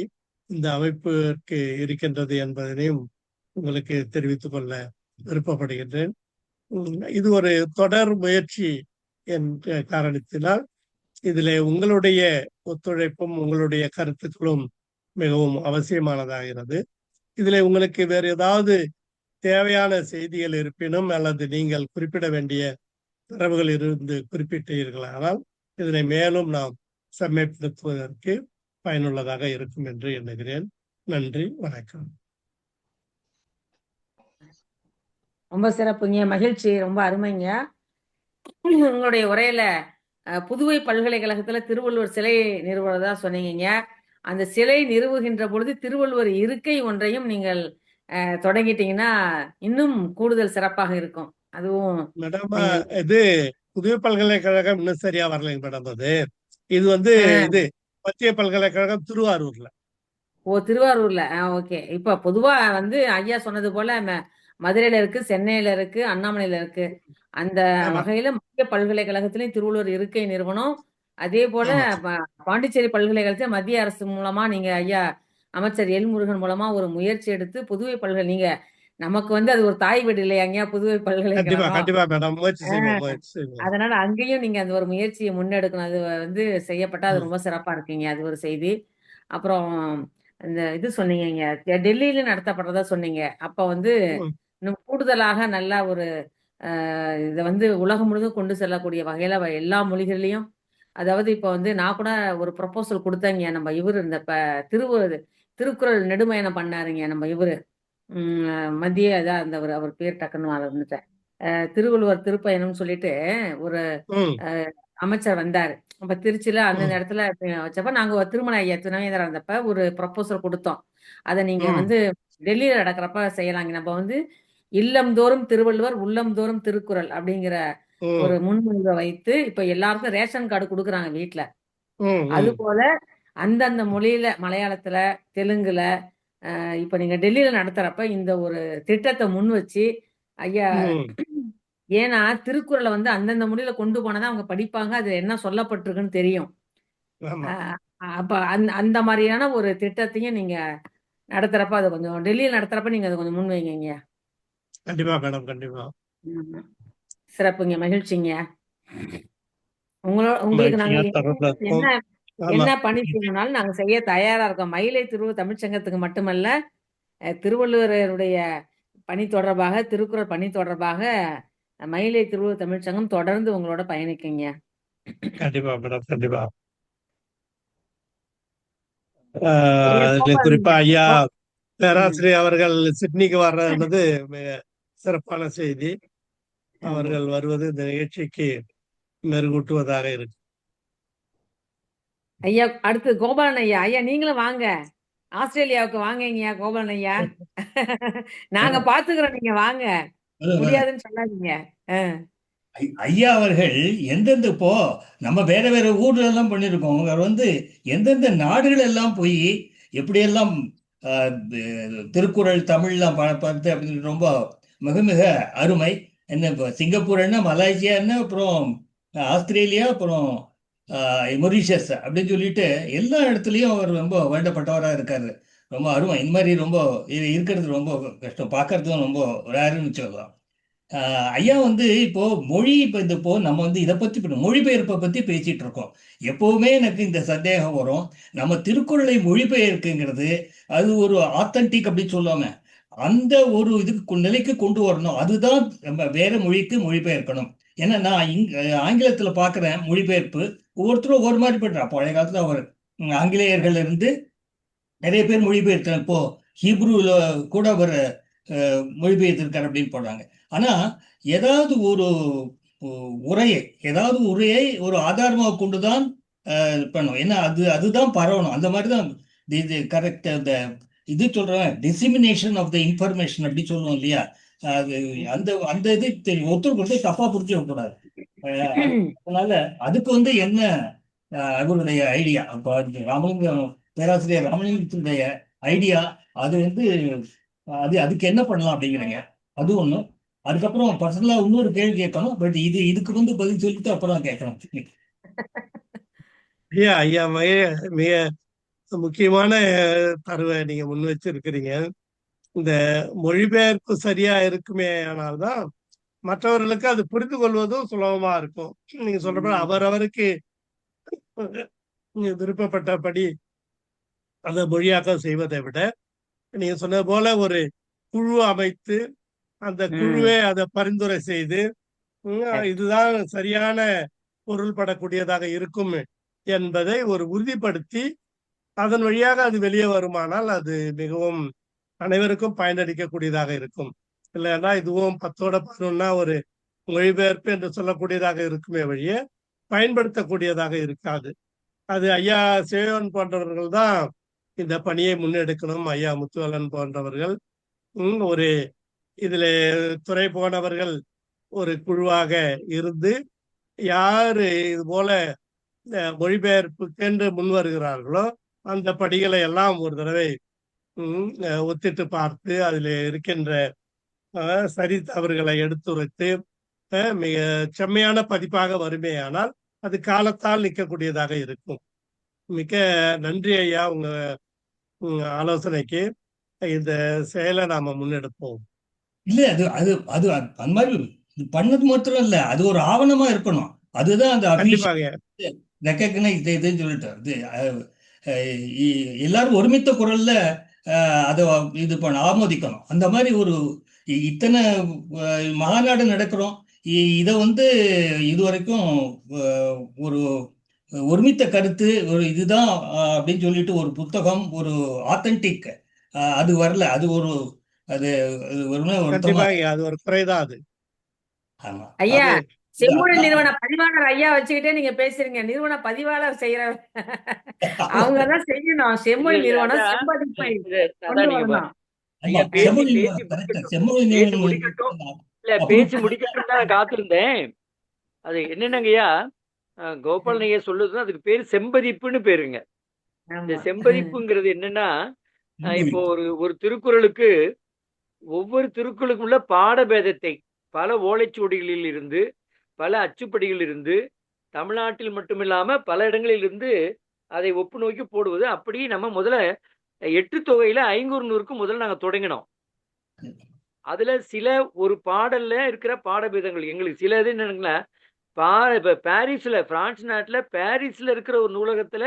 இந்த அமைப்பிற்கு இருக்கின்றது என்பதனையும் உங்களுக்கு தெரிவித்துக் கொள்ள விருப்பப்படுகின்றேன். இது ஒரு தொடர் முயற்சி என்ற காரணத்தினால் இதிலே உங்களுடைய ஒத்துழைப்பும் உங்களுடைய கருத்துக்களும் மிகவும் அவசியமானதாகிறது. இதிலே உங்களுக்கு வேறு ஏதாவது தேவையான செய்திகள் இருப்பினும் அல்லது நீங்கள் குறிப்பிட வேண்டிய தரவுகள் இருந்து குறிப்பிட்டீர்களானால் இதனை மேலும் நாம் செம்மைப்படுத்துவதற்கு பயனுள்ளதாக இருக்கும் என்று எண்ணுகிறேன். நன்றி, வணக்கம். ரொம்ப சிறப்புங்க, மகிழ்ச்சி, ரொம்ப அருமைங்க. உங்களுடைய உரையில புதுவை பல்கலைக்கழகத்துல திருவள்ளுவர் சிலை நிறுவுவதா சொன்னீங்க. அந்த சிலை நிறுவுகின்ற பொழுது திருவள்ளுவர் இருக்கை ஒன்றையும் நீங்கள் தொடங்கிட்டீங்கன்னா இன்னும் கூடுதல் சிறப்பாக இருக்கும். அதுவும் மேடம், இது புதுவை பல்கலைக்கழகம் இன்னும் சரியா வரலைங்க மேடம். இது இது மத்திய பல்கலைக்கழகம் திருவாரூர்ல. ஓ, திருவாரூர்ல. ஓகே. இப்ப பொதுவா ஐயா சொன்னது போல மதுரையில இருக்கு, சென்னையில இருக்கு, அண்ணாமலையில இருக்கு. அந்த வகையில மத்திய பல்கலைக்கழகத்திலையும் திருவள்ளுவர் இருக்கை நிறுவனம். அதே போல பாண்டிச்சேரி பல்கலைக்கழகத்துல மத்திய அரசு மூலமா நீங்க ஐயா அமைச்சர் எல்முருகன் மூலமா ஒரு முயற்சி எடுத்து புதுவை பல்கலை நீங்க நமக்கு அது ஒரு தாய் வீடு இல்லையாங்க புதுவை பல்கலைக்கழகம். அதனால அங்கேயும் நீங்க அந்த ஒரு முயற்சியை முன்னெடுக்கணும். அது செய்யப்பட்டா அது ரொம்ப சிறப்பா இருக்கீங்க. அது ஒரு செய்தி. அப்புறம் இந்த இது சொன்னீங்க, டெல்லியில நடத்தப்படுறதா சொன்னீங்க. அப்ப இன்னும் கூடுதலாக நல்லா ஒரு இதை உலகம் முழுவதும் கொண்டு செல்லக்கூடிய வகையில எல்லா மொழிகளிலையும், அதாவது இப்ப நான் கூட ஒரு ப்ரொபோசல் கொடுத்தேங்க. நம்ம இவரு இந்த திருக்குறள் நெடுமயனம் பண்ணாருங்க. நம்ம இவரு மத்திய அவர் பேர் டக்குன்னு இருந்துட்டேன். திருவள்ளுவர் திருப்பயணம்னு சொல்லிட்டு ஒரு அமைச்சர் வந்தாரு. அப்ப திருச்சியில அந்த இடத்துல வச்சப்ப நாங்க திருமண ஐயா துணைவேந்தரா இருந்தப்ப ஒரு ப்ரொபோசல் கொடுத்தோம். அதை நீங்க டெல்லியில நடக்கிறப்ப செய்யலாங்க. நம்ம இல்லம்தோறும் திருவள்ளுவர், உள்ளம்தோறும் திருக்குறள் அப்படிங்கிற ஒரு முன்மொழிவை வைத்து இப்ப எல்லாருக்கும் ரேஷன் கார்டு கொடுக்குறாங்க வீட்டுல. அது போல அந்தந்த மொழியில, மலையாளத்துல, தெலுங்குல இப்ப நீங்க டெல்லியில நடத்துறப்ப இந்த ஒரு திட்டத்தை முன் வச்சு ஐயா, ஏன்னா திருக்குறளை அந்தந்த மொழியில கொண்டு போனதான் அவங்க படிப்பாங்க, அது என்ன சொல்லப்பட்டிருக்குன்னு தெரியும். அப்ப அந்த மாதிரியான ஒரு திட்டத்தையும் நீங்க நடத்துறப்ப அது கொஞ்சம் டெல்லியில நடத்துறப்ப நீங்க அதை கொஞ்சம் முன் வைங்க. கண்டிப்பா மேடம், கண்டிப்பா. சிறப்புங்க, மகிழ்ச்சிங்க. உங்களுக்கு நாங்க என்ன பணி செய்யணும்னாலும் நாங்க செய்ய தயாரா இருக்கோம். மயிலை திருவள்ளுவர் தமிழ்ச்சங்கத்துக்கு மட்டுமல்ல, திருவள்ளுவருடைய பணி தொடர்பாக, திருக்குறள் பணி தொடர்பாக மயிலை திருவள்ளுவர் தமிழ்ச்சங்கம் தொடர்ந்து உங்களோட பயணிக்குங்க. கண்டிப்பா மேடம், கண்டிப்பா. குறிப்பா ஐயா பேராசிரியர் அவர்கள் சிட்னிக்கு வர்றது மிக சிறப்பான செய்தி. அவர்கள் வருவது இந்த நிகழ்ச்சிக்கு மெருகூட்டுவதாக இருக்கு. ஐயா, அடுத்து கோபாலன் ஐயா. ஐயா நீங்களும் வாங்க, ஆஸ்திரேலியாவுக்கு வாங்க கோபாலன் ஐயா. நாங்க பாத்துக்கிறோம், நீங்க வாங்க, முடியாதுன்னு சொல்லாதீங்க. ஐயா அவர்கள் எந்தெந்த இப்போ நம்ம வேற வேற ஊர்ல எல்லாம் பண்ணியிருக்கோம். அவர் எந்தெந்த நாடுகள் எல்லாம் போய் எப்படியெல்லாம் திருக்குறள் தமிழ்லாம் பார்த்து அப்படின்னு ரொம்ப மிக மிக அருமை. என்ன இப்போ சிங்கப்பூர் என்ன, மலேசியா என்ன, அப்புறம் ஆஸ்திரேலியா, அப்புறம் மொரீஷியஸ் அப்படின்னு சொல்லிட்டு எல்லா இடத்துலையும் அவர் ரொம்ப வேண்டப்பட்டவராக இருக்காரு. ரொம்ப அருமை. இந்த மாதிரி ரொம்ப இருக்கிறது ரொம்ப கஷ்டம், பார்க்கறதும் ரொம்ப ரேருன்னு சொல்லலாம். ஐயா இப்போ மொழி இப்போ நம்ம இதை பத்தி மொழிபெயர்ப்பை பத்தி பேசிட்டு இருக்கோம். எப்பவுமே எனக்கு இந்த சந்தேகம் வரும். நம்ம திருக்குறளை மொழிபெயர்க்குங்கிறது அது ஒரு ஆத்தன்டிக் அப்படின்னு சொல்லாம அந்த ஒரு இதுக்கு நிலைக்கு கொண்டு வரணும். அதுதான் நம்ம வேற மொழிக்கு மொழிபெயர்க்கணும். ஏன்னா நான் ஆங்கிலத்துல பாக்குறேன் மொழிபெயர்ப்பு ஒவ்வொருத்தரும் ஒவ்வொரு மாதிரி பண்றான். பழைய காலத்துல அவர் ஆங்கிலேயர்கள் இருந்து நிறைய பேர் மொழிபெயர்த்தார். இப்போ ஹீப்ரூல கூட அவர் மொழிபெயர்த்திருக்கார் அப்படின்னு போடுறாங்க. ஆனா ஏதாவது ஒரு உரையை ஒரு ஆதாரமாக கொண்டுதான் பண்ணும். ஏன்னா அதுதான் பரவணும். அந்த மாதிரிதான் இது கரெக்ட். இது சொல்றேன், டிசிமினேஷன் ஆஃப் த இன்ஃபர்மேஷன் அப்படி சொல்லுவோம் இல்லையா? அது அந்த இது ஒருத்தருக்கு தப்பா புரிஞ்சுக்க கூடாது. அதனால அதுக்கு என்ன அவருடைய ஐடியா, ராமலிங்கம் பேராசிரியர் ராமலிங்கத்தினுடைய ஐடியா அது அதுக்கு என்ன பண்ணலாம் அப்படிங்கிறீங்க? அது ஒண்ணு. அதுக்கப்புறம் பர்சனலா இன்னொரு கேள்வி கேட்கணும். பட் இதுக்கு பதில் சொல்லிட்டு அப்புறம் கேட்கணும். ஐயா மிக முக்கியமான தரவை நீங்க முன் வச்சிருக்கிறீங்க. இந்த மொழிபெயர்ப்பு சரியா இருக்குமே ஆனால்தான் மற்றவர்களுக்கு அது புரிந்து கொள்வதும் சுலபமா இருக்கும். நீங்க சொல்ற அவரவருக்கு விருப்பப்பட்டபடி அந்த மொழியாக்கம் செய்வதை விட நீங்க சொன்னது போல ஒரு குழு அமைத்து அந்த குழுவே அதை பரிந்துரை செய்து இதுதான் சரியான பொருள்படக்கூடியதாக இருக்கும் என்பதை ஒரு உறுதிப்படுத்தி அதன் வழியாக அது வெளியே வருமானால் அது மிகவும் அனைவருக்கும் பயனளிக்கக்கூடியதாக இருக்கும். இல்லைன்னா இதுவும் 10ஓட 11 ஒரு மொழிபெயர்ப்பு என்று சொல்லக்கூடியதாக இருக்குமே வழியே பயன்படுத்தக்கூடியதாக இருக்காது. அது ஐயா சேவன் போன்றவர்கள் தான் இந்த பணியை முன்னெடுக்கணும். ஐயா முத்துவலன் போன்றவர்கள் ஒரு இதுல துறை போனவர்கள் ஒரு குழுவாக இருந்து யாரு இது போல மொழிபெயர்ப்புக்கென்று முன் வருகிறார்களோ அந்த படிகளை எல்லாம் ஒரு தடவை ஒத்திட்டு பார்த்து அதில் இருக்கின்ற சரி தவறுகளை எடுத்துரைத்து மிக செம்மையான பதிப்பாக வருமே ஆனால் அது காலத்தால் நிற்கக்கூடியதாக இருக்கும். மிக்க நன்றி ஐயா உங்க ஆலோசனைக்கு. இந்த செயலை நாம முன்னெடுப்போம். இல்ல அது அது அது அந்த மாதிரி பண்ணது மாத்திரம் இல்ல, அது ஒரு ஆவணமா இருக்கணும். அதுதான் அந்த ரெக்கக்னைஸ் இதுன்னு சொல்லிட்டு எல்லாரும் ஒருமித்த குரல்ல அதை இது ஆமோதிக்கணும். அந்த மாதிரி ஒரு இத்தனை மாநாடு நடக்கிறோம். இதை இதுவரைக்கும் ஒரு ஒருமித்த கருத்து ஒரு இதுதான் அப்படின்னு சொல்லிட்டு ஒரு புத்தகம் ஒரு ஆத்தன்டிக் அது வரல. அது ஒரு ஒரு குறைதான் அது. ஐயா செம்மொழி நிறுவன பதிவாளர் ஐயா வச்சுக்கிட்டே நீங்க பேசுறீங்க. நிறுவன பதிவாளர் செய்யற அவங்கதான் செய்யணும். செம்மொழி நிறுவனம் செம்பதிப்பை பேசி முடிக்கட்டும் தான் காத்திருந்தேன். அது என்னன்னங்கய்யா கோபாலன் ஐயா சொல்லுதுன்னா அதுக்கு பேரு செம்பதிப்புன்னு பேருங்க. இந்த செம்பதிப்புங்கிறது என்னன்னா இப்போ ஒரு திருக்குறளுக்கு ஒவ்வொரு திருக்குறளுக்கும் உள்ள பாடபேதத்தை பல ஓலைச்சுவடிகளில் இருந்து பல அச்சுப்படிகளில் இருந்து தமிழ்நாட்டில் மட்டுமில்லாம பல இடங்களில் இருந்து அதை ஒப்பு நோக்கி போடுவது. அப்படி நம்ம முதல்ல 8 தொகையில 500 முதல்ல நாங்க தொடங்கினோம். அதுல சில ஒரு பாடல்ல இருக்கிற பாடபேதங்கள் எங்களுக்கு சில இது என்னன்னா பாரிஸ்ல பிரான்ஸ் நாட்டுல பாரிஸ்ல இருக்கிற ஒரு நூலகத்துல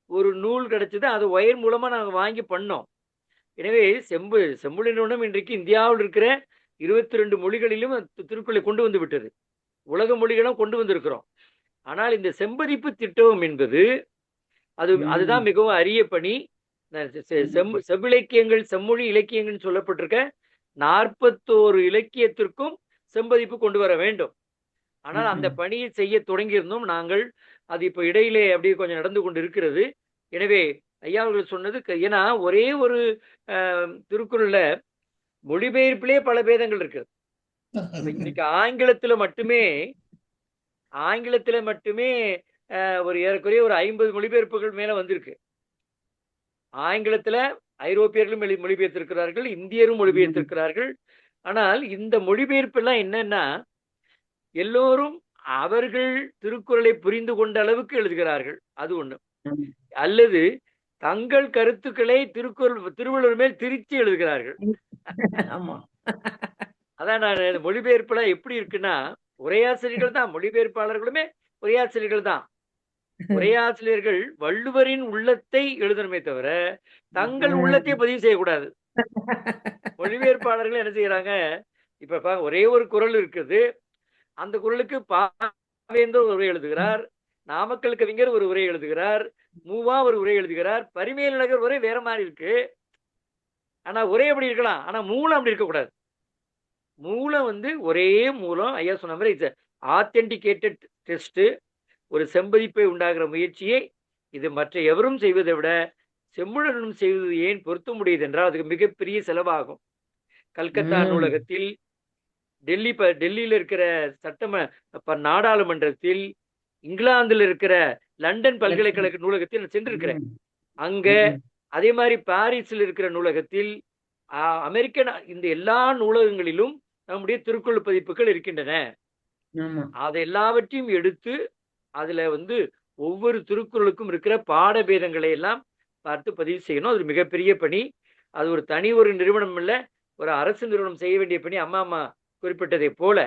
ஒரு நூல் கிடைச்சது. அது ஒயர் மூலமா நாங்க வாங்கி பண்ணோம். எனவே செம்மொழி நிறுவனம் இன்றைக்கு இந்தியாவில் இருக்கிற 22 மொழிகளிலும் திருக்குறளை கொண்டு வந்து விட்டது. உலக மொழிகளும் கொண்டு வந்திருக்கிறோம். ஆனால் இந்த செம்பதிப்பு திட்டம் என்பது அதுதான் மிகவும் அரிய பணி. செவ்விலக்கியங்கள் செம்மொழி இலக்கியங்கள் சொல்லப்பட்டிருக்க 41 இலக்கியத்திற்கும் செம்பதிப்பு கொண்டு வர வேண்டும். ஆனால் அந்த பணியை செய்ய தொடங்கியிருந்தோம் நாங்கள். அது இப்போ இடையிலே அப்படியே கொஞ்சம் நடந்து கொண்டு இருக்கிறது. எனவே ஐயா அவர்கள் சொன்னது, ஏன்னா ஒரே ஒரு திருக்குறள்ல மொழிபெயர்ப்பிலே பல பேதங்கள் இருக்குது. இன்னைக்கு ஆங்கிலத்துல மட்டுமே ஒரு ஏறக்குறைய ஒரு 50 மொழிபெயர்ப்புகள் மேல வந்திருக்கு. ஆங்கிலத்துல ஐரோப்பியர்களும் மொழிபெயர்த்திருக்கிறார்கள், இந்தியரும் மொழிபெயர்த்திருக்கிறார்கள். ஆனால் இந்த மொழிபெயர்ப்பு எல்லாம் என்னன்னா, எல்லோரும் அவர்கள் திருக்குறளை புரிந்து கொண்ட அளவுக்கு எழுதுகிறார்கள். அது ஒண்ணு. அல்லது தங்கள் கருத்துக்களை திருவள்ளுவர் மேல் திருச்சி எழுதுகிறார்கள். அதான் நான் மொழிபெயர்ப்புல எப்படி இருக்குன்னா, உரையாசிரியர்கள் தான், மொழிபெயர்ப்பாளர்களுமே உரையாசிரியர்கள் தான். உரையாசிரியர்கள் வள்ளுவரின் உள்ளத்தை எழுதணுமே தவிர தங்கள் உள்ளத்தை பதிவு செய்யக்கூடாது. மொழிபெயர்ப்பாளர்கள் என்ன செய்யறாங்க, இப்ப ஒரே ஒரு குறள் இருக்குது, அந்த குறளுக்கு பாவேந்தர் ஒரு உரை எழுதுகிறார், நாமக்கல் கவிஞர் ஒரு உரை எழுதுகிறார், மூவா ஒரு உரை எழுதுகிறார், பரிமேலழகர் உரை வேற மாதிரி இருக்கு. ஆனா உரை அப்படி இருக்கலாம், ஆனா மூலம் அப்படி இருக்கக்கூடாது. மூலம் ஒரே மூலம். ஐயா சொன்ன மாதிரி இட்ஸ் ஆத்தென்டிகேட்டட் டெஸ்ட். ஒரு செம்பதிப்பை உண்டாகிற முயற்சியை இது மற்ற எவரும் செய்வதை விட செம்முழனும் செய்வது ஏன் பொருத்த முடியுது என்றால் அதுக்கு மிகப்பெரிய செலவாகும். கல்கத்தா நூலகத்தில், டெல்லியில இருக்கிற நாடாளுமன்றத்தில், இங்கிலாந்துல இருக்கிற லண்டன் பல்கலைக்கழக நூலகத்தில் நான் சென்றிருக்கிறேன். அங்க அதே மாதிரி பாரிஸில் இருக்கிற நூலகத்தில், அமெரிக்க இந்த எல்லா நூலகங்களிலும் நம்முடைய திருக்குறள் பதிப்புகள் இருக்கின்றன. அதை எல்லாவற்றையும் எடுத்து அதுல ஒவ்வொரு திருக்குறளுக்கும் இருக்கிற பாடபேதங்களை எல்லாம் பார்த்து பதிவு செய்யணும். அது மிகப்பெரிய பணி. அது ஒரு நிறுவனம் இல்ல, ஒரு அரசு நிறுவனம் செய்ய வேண்டிய பணி. அம்மா குறிப்பிட்டதை போல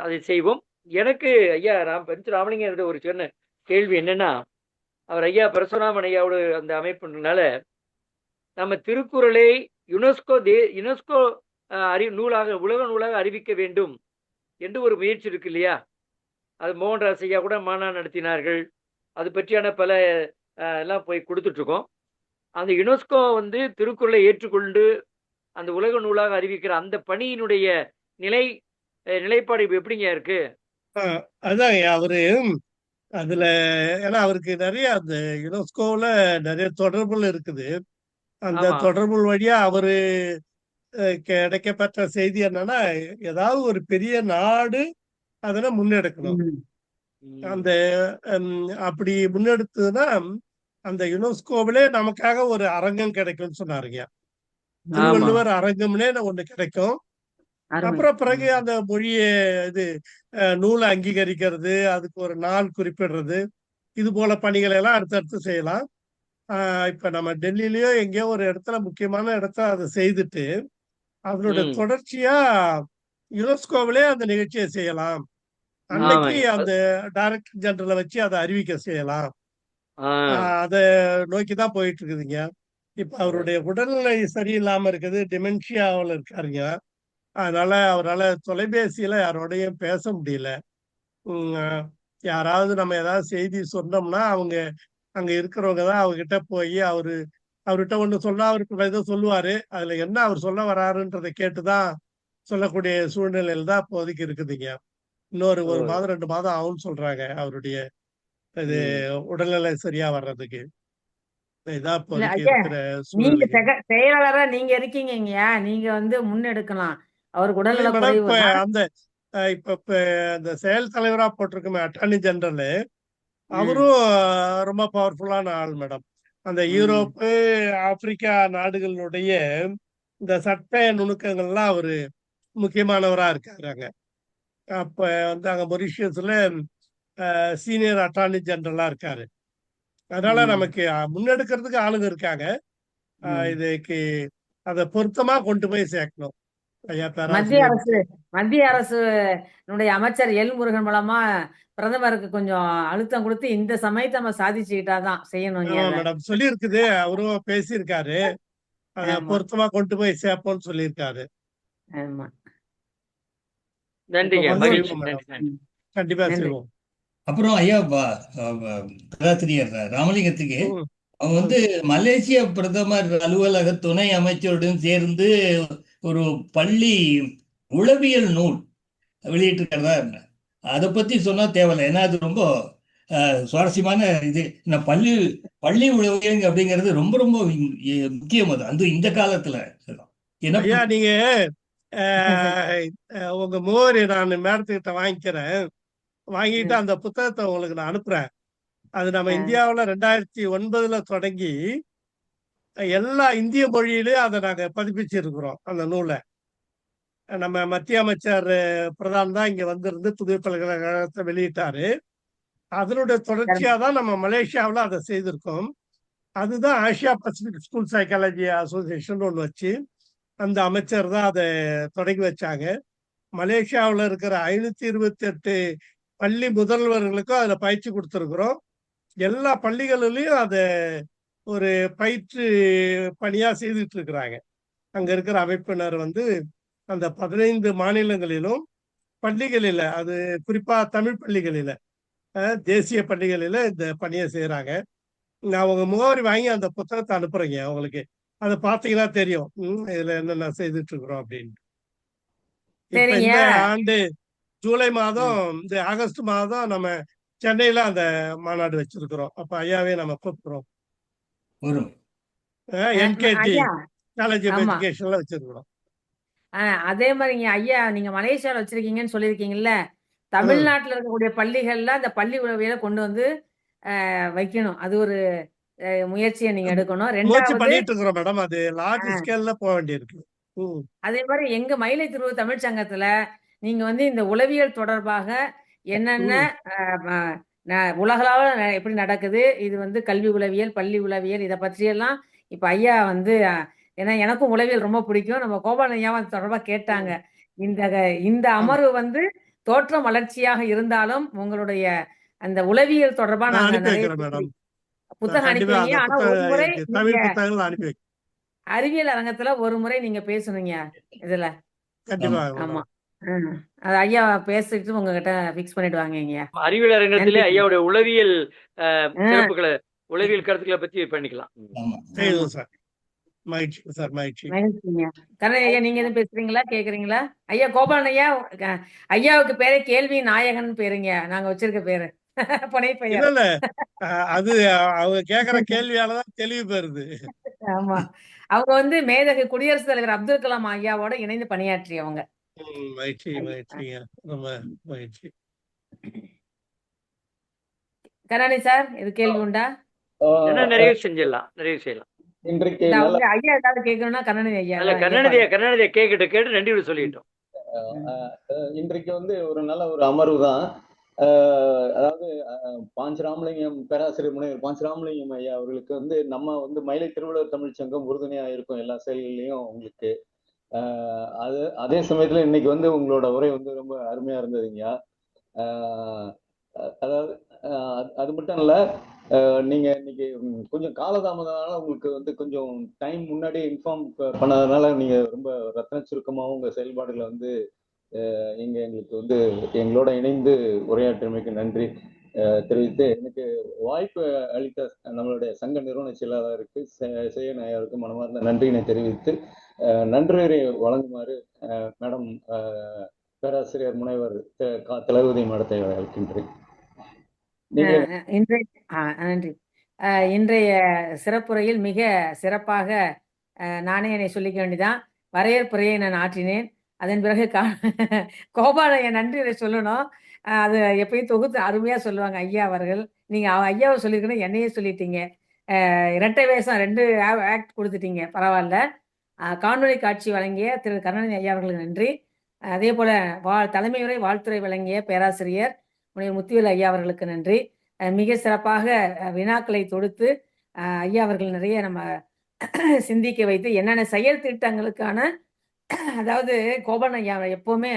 அதை செய்வோம். எனக்கு ஐயா ராமலிங்க ஒரு சின்ன கேள்வி என்னன்னா, அவர் ஐயா பரசுராமன் ஐயாவோட அந்த அமைப்புனால நம்ம திருக்குறளை யுனெஸ்கோ நூலாக, உலக நூலாக அறிவிக்க வேண்டும் என்று ஒரு முயற்சி இருக்கு இல்லையா? அது மோகன்ராஜ் ஐயா கூட மாநாடு நடத்தினார்கள். அது பற்றியான பல எல்லாம் போய் கொடுத்துட்டு இருக்கோம். அந்த யுனெஸ்கோ திருக்குறளை ஏற்றுக்கொண்டு அந்த உலக நூலாக அறிவிக்கிற அந்த பணியினுடைய நிலைப்பாடு எப்படிங்க இருக்கு? அதான் அவரு அதுல, ஏன்னா அவருக்கு நிறைய அந்த யுனெஸ்கோல நிறைய தொடர்புகள் இருக்குது. அந்த தொடர்புகள் வழியா அவரு கிடைக்கப்பட்ட செய்தி என்னன்னா, ஏதாவது ஒரு பெரிய நாடு அதனை முன்னெடுக்கணும். அந்த அப்படி முன்னெடுத்ததுன்னா அந்த யுனெஸ்கோவிலே நமக்காக ஒரு அரங்கம் கிடைக்கும்னு சொன்னாருங்க. திருவள்ளுவர் அரங்கம்னே ஒண்ணு கிடைக்கும். அப்புறம் பிறகு அந்த மொழியை நூலை அங்கீகரிக்கிறது, அதுக்கு ஒரு நாள் குறிப்பிடுறது, இது போல பணிகளை எல்லாம் அடுத்தடுத்து செய்யலாம். இப்ப நம்ம டெல்லியிலயோ எங்கேயோ ஒரு இடத்துல முக்கியமான இடத்த அதை செய்துட்டு அதனுடைய தொடர்ச்சியா யுனெஸ்கோவிலே அந்த நிகழ்ச்சியை செய்யலாம். அன்னைக்கு அந்த டைரக்டர் ஜெனரலை வச்சு அதை அறிவிக்க செய்யலாம். அதை நோக்கிதான் போயிட்டு இருக்குதுங்க. இப்ப அவருடைய உடல்நிலை சரியில்லாம இருக்குது, டிமென்ஷியாவில் இருக்காருங்க. அதனால அவரால் தொலைபேசியில யாரோடையும் பேச முடியல. யாராவது நம்ம ஏதாவது செய்தி சொன்னோம்னா அவங்க அங்க இருக்கிறவங்க தான் அவர்கிட்ட போய் அவர்கிட்ட ஒண்ணு சொன்னா அவருக்கு ஏதோ சொல்லுவாரு. அதுல என்ன அவர் சொல்ல வராருன்றதை கேட்டுதான் சொல்லக்கூடிய சூழ்நிலையில தான் இப்போதைக்கு இருக்குதுங்க. இன்னொரு 1 மாதம் 2 மாதம் ஆகும்னு சொல்றாங்க அவருடைய இது உடல்நிலை சரியா வர்றதுக்கு. இதான் இப்போதைக்கு இருக்கிற சூழ்நிலை. செயலாளரா நீங்க இருக்கீங்கய்யா, நீங்க முன்னெடுக்கலாம். அவருக்கு உடல்நல குறைவு. அந்த இப்ப இந்த செயல் தலைவரா போட்டிருக்குமே அட்டார்னி ஜெனரல், அவரும் ரொம்ப பவர்ஃபுல்லான ஆள் மேடம். அந்த யூரோப்பு, ஆப்பிரிக்கா நாடுகளுடைய இந்த சட்ட நுணுக்கங்கள்லாம் அவரு முக்கியமானவரா இருக்காங்க. அப்ப அங்க மொரிஷியஸ்ல சீனியர் அட்டார்னி ஜெனரலா இருக்காரு. அதனால நமக்கு முன்னெடுக்கிறதுக்கு ஆளுங்க இருக்காங்க. இதுக்கு அதை பொருத்தமா கொண்டு போய் சேர்க்கணும். மத்திய அரசு அமைச்சர் எல் முருகன் மூலமா பிரதமருக்கு கொஞ்சம் அழுத்தம் கொடுத்து இந்த சமயத்தை நம்ம சாதிச்சுக்கிட்டாதான் செய்யணும் மேடம் சொல்லி இருக்குது. அவரும் பேசியிருக்காரு, பொருத்தமா கொண்டு போய் சேர்ப்போம்னு சொல்லியிருக்காரு. கண்டிப்பா செய்வோம். அப்புறம் ஐயா பேராசிரியர் ராமலிங்கத்துக்கு அவங்க மலேசிய பிரதமர் அலுவலக துணை அமைச்சருடன் சேர்ந்து ஒரு பள்ளி உளவியல் நூல் வெளியிட்டிருக்கிறதா இருந்தேன். அதை பத்தி சொன்னா தேவையில்லை, ஏன்னா அது ரொம்ப சுவாரஸ்யமான இது. பள்ளி உளவியல் அப்படிங்கிறது ரொம்ப ரொம்ப முக்கியம். அது இந்த காலத்துல நீங்க உங்க முகவரி நான் மேடத்துக்கிட்ட வாங்கிக்கிறேன். வாங்கிட்டு அந்த புத்தகத்தை உங்களுக்கு நான் அனுப்புறேன். அது நம்ம இந்தியாவில் 2009 தொடங்கி எல்லா இந்திய மொழியிலையும் அதை நாங்க பதிப்பிச்சிருக்கிறோம். அந்த நூலை நம்ம மத்திய அமைச்சர் பிரதான் தான் இங்க வந்திருந்து புதிய பல்கலைக்கழகத்தை வெளியிட்டாரு. அதனுடைய தொடர்ச்சியா தான் நம்ம மலேசியாவில் அதை செய்திருக்கோம். அதுதான் Asia Pacific school psychology association ஒன்று வச்சு அந்த அமைச்சர் தான் அதை தொடங்கி வச்சாங்க. மலேசியாவில் இருக்கிற 528 பள்ளி முதல்வர்களுக்கும் அதில் பயிற்சி கொடுத்துருக்குறோம். எல்லா பள்ளிகளிலையும் அதை ஒரு பயிற்று பணியா செய்துட்டு இருக்கிறாங்க. அங்க இருக்கிற அமைப்பினர் அந்த 15 மாநிலங்களிலும் பள்ளிகளில, அது குறிப்பா தமிழ் பள்ளிகளில, தேசிய பள்ளிகளில இந்த பணியை செய்யறாங்க. நான் உங்க முகவரி வாங்கி அந்த புத்தகத்தை அனுப்புறேங்க உங்களுக்கு. அதை பார்த்தீங்கன்னா தெரியும் இதுல என்னென்ன செய்துட்டு இருக்கிறோம் அப்படின்னு. இப்ப இந்த ஆண்டு ஜூலை மாதம், இந்த ஆகஸ்ட் மாதம் நம்ம சென்னையில அந்த மாநாடு வச்சிருக்கிறோம். அப்ப ஐயாவே நம்ம கூப்பிடுறோம். என்கேடி காலேஜ் ஆஃப் எஜுகேஷன்ல வச்சிருக்கிறோம். அதே மாதிரிங்க ஐயா, நீங்க மலேசியாவில் வச்சிருக்கீங்கன்னு சொல்லியிருக்கீங்கல்ல, தமிழ்நாட்டில் இருக்கக்கூடிய பள்ளிகள்ல அந்த பள்ளி உளவியலை கொண்டு வந்து வைக்கணும். அது ஒரு முயற்சியை நீங்க எடுக்கணும். முயற்சி பண்ணிட்டு இருக்கிறோம் மேடம். அது லார்ஜ் ஸ்கேல்ல போக வேண்டியிருக்கு. அதே மாதிரி எங்க மயிலை திருவள்ளுவர் தமிழ் சங்கத்துல நீங்க இந்த உளவியல் தொடர்பாக என்னென்ன உலகளாவ எப்படி நடக்குது, இது கல்வி உளவியல், பள்ளி உளவியல், இதை பற்றியெல்லாம் இப்ப ஐயா ஏன்னா எனக்கும் உளவியல் ரொம்ப பிடிக்கும். நம்ம கோபால் ஐயாவும் தொடர்பா கேட்டாங்க. இந்த அமர்வு தோற்றம் வளர்ச்சியாக இருந்தாலும் உங்களுடைய அந்த உளவியல் தொடர்பா நாங்க நிறைய புத்தகம் அனுப்பிங்க. ஆனா ஒரு முறை அறிவியல் அரங்கத்துல ஒரு முறை நீங்க பேசணுங்க இதுல. ஆமா, அது ஐயா பேசிட்டு உங்ககிட்ட பிக்ஸ் பண்ணிட்டு வாங்க. அறிவியல் அரங்கத்திலே ஐயாவுடைய உளவியல் சிறப்புகளை, உளவியல் கருத்துக்களை பத்தி பண்ணிக்கலாம். கரண் ஐயா, நீங்க எதுவும் பேசுறீங்களா, கேக்குறீங்களா? ஐயா கோபாலன் ஐயா, ஐயாவுக்கு பேரே கேள்வி நாயகன் பேருங்க, நாங்க வச்சிருக்க பேரு. அது அவங்க கேக்குற கேள்வியாலதான் தெளிவு பெறுது. ஆமா, அவங்க மேதகு குடியரசுத் தலைவர் அப்துல் கலாம் ஐயாவோட இணைந்து பணியாற்றியவங்க. கருணாநிதி சார், இது கேள்வி உண்டா? நிறைய செய்யலாம். இன்றைக்கு ஐயா ஏதாவது கேட்கணும்னா கருணாநிதி ஐயா, கருணாநிதியை கேட்டு நன்றி சொல்லிட்டோம். இன்றைக்கு ஒரு நல்ல ஒரு அமர்வு தான். அதாவது பாஞ்சராமலிங்கம், பேராசிரியர் முனைவர் பாஞ்சராமலிங்கம் ஐயா அவர்களுக்கு நம்ம மயிலை திருவள்ளுவர் தமிழ் சங்கம் உறுதுணையா இருக்கும் எல்லா செயல்களையும் உங்களுக்கு. அதே சமயத்துல இன்னைக்கு உங்களோட உரை ரொம்ப அருமையா இருந்ததுங்க. அதாவது அது மட்டும் இல்ல, நீங்க இன்னைக்கு கொஞ்சம் காலதாமதனால உங்களுக்கு கொஞ்சம் டைம் முன்னாடி இன்ஃபார்ம் பண்ணதுனால நீங்க ரொம்ப ரத்ன சுருக்கமாகவும் உங்க செயல்பாடுகளை எங்களுக்கு எங்களோட இணைந்து உரையாற்றமைக்கு நன்றி தெரிவித்து, எனக்கு வாய்ப்பு அளித்த நம்மளுடைய சங்க நிறுவன செயலாளருக்கு செய்ய நாயருக்கு மனமார்ந்த நன்றியினை தெரிவித்து நன்றி வழங்குமாறு மேடம் பேராசிரியர் முனைவர் தளபதி மேடத்தை அழைக்கின்றேன். நன்றி. இன்றைய சிறப்புரையில் மிக சிறப்பாக நானே என்னை சொல்லிக்க வேண்டியதான். வரவேற்புரையை நான் ஆற்றினேன். அதன் பிறகு கோபாலைய நன்றி சொல்லணும். அது எப்பயும் தொகுத்து அருமையா சொல்லுவாங்க ஐயா அவர்கள். நீங்க ஐயாவை சொல்லிருக்கணும், என்னையே சொல்லிட்டீங்க. இரட்டை வேஷம் 2 ஆக்ட் கொடுத்துட்டீங்க, பரவாயில்ல. காணொலி காட்சி வழங்கிய திரு கருணாநிதி ஐயா அவர்களுக்கு நன்றி. அதே போல தலைமையுரை வாழ்த்துறை வழங்கிய பேராசிரியர் முனைவர் முத்துவேல் ஐயா அவர்களுக்கு நன்றி. மிக சிறப்பாக வினாக்களை தொடுத்து ஐயா அவர்கள் நிறைய நம்ம சிந்திக்க வைத்து என்னென்ன செயல் திட்டங்களுக்கான, அதாவது கோபாலன் ஐயா எப்பவுமே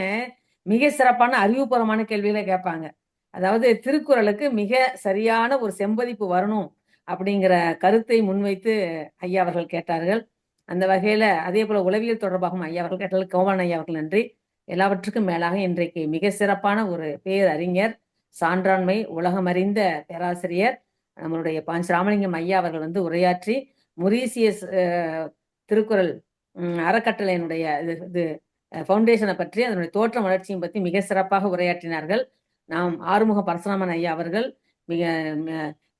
மிக சிறப்பான அறிவுபூர்வமான கேள்விகளை கேட்பாங்க. அதாவது திருக்குறளுக்கு மிக சரியான ஒரு செம்பதிப்பு வரணும் அப்படிங்கிற கருத்தை முன்வைத்து ஐயா அவர்கள் கேட்டார்கள். அந்த வகையில அதே போல உளவியல் தொடர்பாகவும் ஐயா அவர்கள் கேட்டார்கள். கோபாலன் ஐயா அவர்கள் நன்றி. எல்லாவற்றுக்கும் மேலாக இன்றைக்கு மிக சிறப்பான ஒரு பேரறிஞர், சான்றாண்மை உலகமறிந்த பேராசிரியர் நம்மளுடைய பாஞ்சராமலிங்கம் ஐயா அவர்கள் உரையாற்றி மொரீசியஸ் திருக்குறள் அறக்கட்டளையினுடைய இது ஃபவுண்டேஷனை பற்றி, அதனுடைய தோற்றம் வளர்ச்சியும் பற்றி மிக சிறப்பாக உரையாற்றினார்கள். நாம் ஆறுமுக பரசுராமன் ஐயா அவர்கள் மிக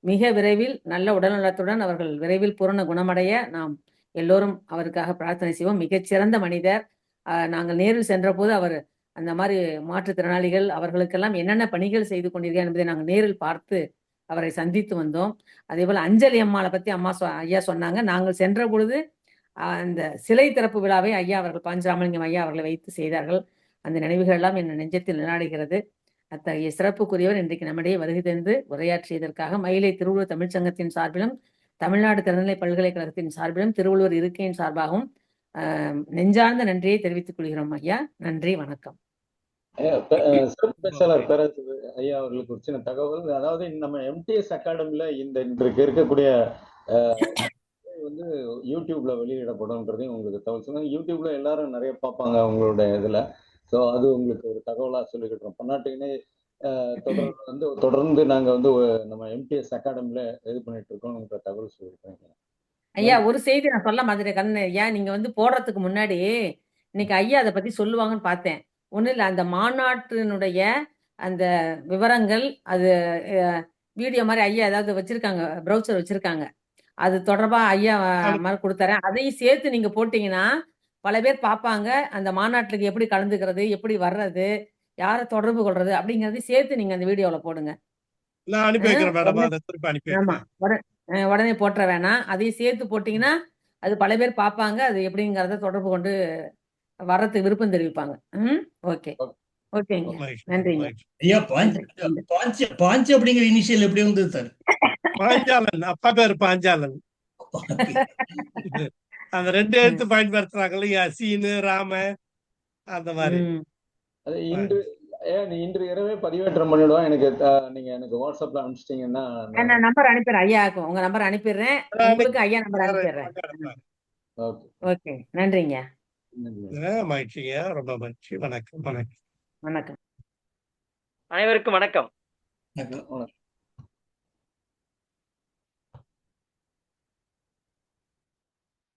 மிக விரைவில் நல்ல உடல்நலத்துடன் அவர்கள் விரைவில் பூரண குணமடைய நாம் எல்லோரும் அவருக்காக பிரார்த்தனை செய்வோம். மிகச்சிறந்த மனிதர். நாங்கள் நேரில் சென்றபோது அவர் அந்த மாதிரி மாற்றுத்திறனாளிகள் அவர்களுக்கெல்லாம் என்னென்ன பணிகள் செய்து கொண்டிருக்கிறார் என்பதை நாங்கள் நேரில் பார்த்து அவரை சந்தித்து வந்தோம். அதே போல அஞ்சலி அம்மாளை பத்தி ஐயா சொன்னாங்க. நாங்கள் சென்ற பொழுது அந்த சிலை திறப்பு விழாவை ஐயா அவர்கள் பஞ்சராமலிங்கம் ஐயா அவர்களை வைத்து செய்தார்கள். அந்த நினைவுகள் எல்லாம் என் நெஞ்சத்தில் நிலாடுகிறது. அத்தகைய சிறப்புக்குரியவர் இன்றைக்கு நம்மிடையே வருகை தந்து உரையாற்றியதற்காக மயிலை திருவள்ளுவர் தமிழ்ச்சங்கத்தின் சார்பிலும் தமிழ்நாடு திறநிலை பல்கலைக்கழகத்தின் சார்பிலும் திருவள்ளுவர் இருக்கையின் சார்பாகவும் நெஞ்சார்ந்த நன்றியை தெரிவித்துக் கொள்கிறோம் ஐயா. நன்றி, வணக்கம். சிறப்பு பேச்சாளர் பேராசிரியர் ஐயா அவர்களுக்கு ஒரு சின்ன தகவல். அதாவது நம்ம எம்டிஎஸ் அகாடமில இன்றைக்கு இருக்கக்கூடிய வந்து யூடியூப்ல வெளியிடப்படும்ன்றதையும் உங்களுக்கு தகவல் சொன்னாங்க. யூடியூப்ல எல்லாரும் நிறைய பார்ப்பாங்க உங்களோட இதுல. ஸோ அது உங்களுக்கு ஒரு தகவலா சொல்லிக்கிட்டோம். பன்னாட்டுக்குன்னே தொடர்ந்து நாங்க வந்து நம்ம எம்டிஎஸ் அகாடமில இது பண்ணிட்டு இருக்கோம்ன்ற தகவல் சொல்லியிருக்கோம். ஐயா, ஒரு செய்தி நான் சொல்ல மாதிரி கண்ணு ஐயா, நீங்க வந்து போடுறதுக்கு முன்னாடி இன்னைக்கு ஐயா அதை பத்தி சொல்லுவாங்கன்னு பார்த்தேன். ஒன்றும் இல்லை, அந்த மாநாட்டினுடைய அந்த விவரங்கள் அது வீடியோ மாதிரி ஐயா ஏதாவது வச்சிருக்காங்க, ப்ரௌசர் வச்சிருக்காங்க, அது தொடர்பா ஐயா மாதிரி கொடுத்தாரேன். அதையும் சேர்த்து நீங்க போட்டீங்கன்னா பல பேர் பார்ப்பாங்க. அந்த மாநாட்டுக்கு எப்படி கலந்துக்கிறது, எப்படி வர்றது, யாரை தொடர்பு கொள்றது அப்படிங்கறதையும் சேர்த்து நீங்க அந்த வீடியோல போடுங்க. ஆமா, உடனே போட்டுற வேணாம், அதையும் சேர்த்து போட்டீங்கன்னா அது பல பேர் பார்ப்பாங்க. அது எப்படிங்கிறத தொடர்பு கொண்டு வர்றதுக்கு விருப்பம் தெரிவிப்பாங்க. ஓகே, ஓகேங்க, நன்றிங்க ஐயா. பாஞ்சு அப்படிங்கிற இனிஷியல் எப்படி வந்தது சார்? பாஞ்சாலன், அப்பா பேரு பாஞ்சாலன். அந்த 2 எழுத்து பயன்படுத்துறாங்க, சீனு ராம அந்த மாதிரி. இன்று இரவே பதிவேற்றம் பண்ணிடுவோம். எனக்கு வாட்ஸ்அப்ல அனுப்பிச்சிட்டீங்கன்னா நான் நம்பர் அனுப்பிடுறேன் ஐயாவுக்கு. உங்க நம்பர் அனுப்பிடுறேன், உங்களுக்கு ஐயா நம்பர் அனுப்பிடுறேன். ஓகே, நன்றிங்க. மகிழ்ச்சிங்க, ரொம்ப மகிழ்ச்சி. வணக்கம். வணக்கம். அனைவருக்கும் வணக்கம். வணக்கம்.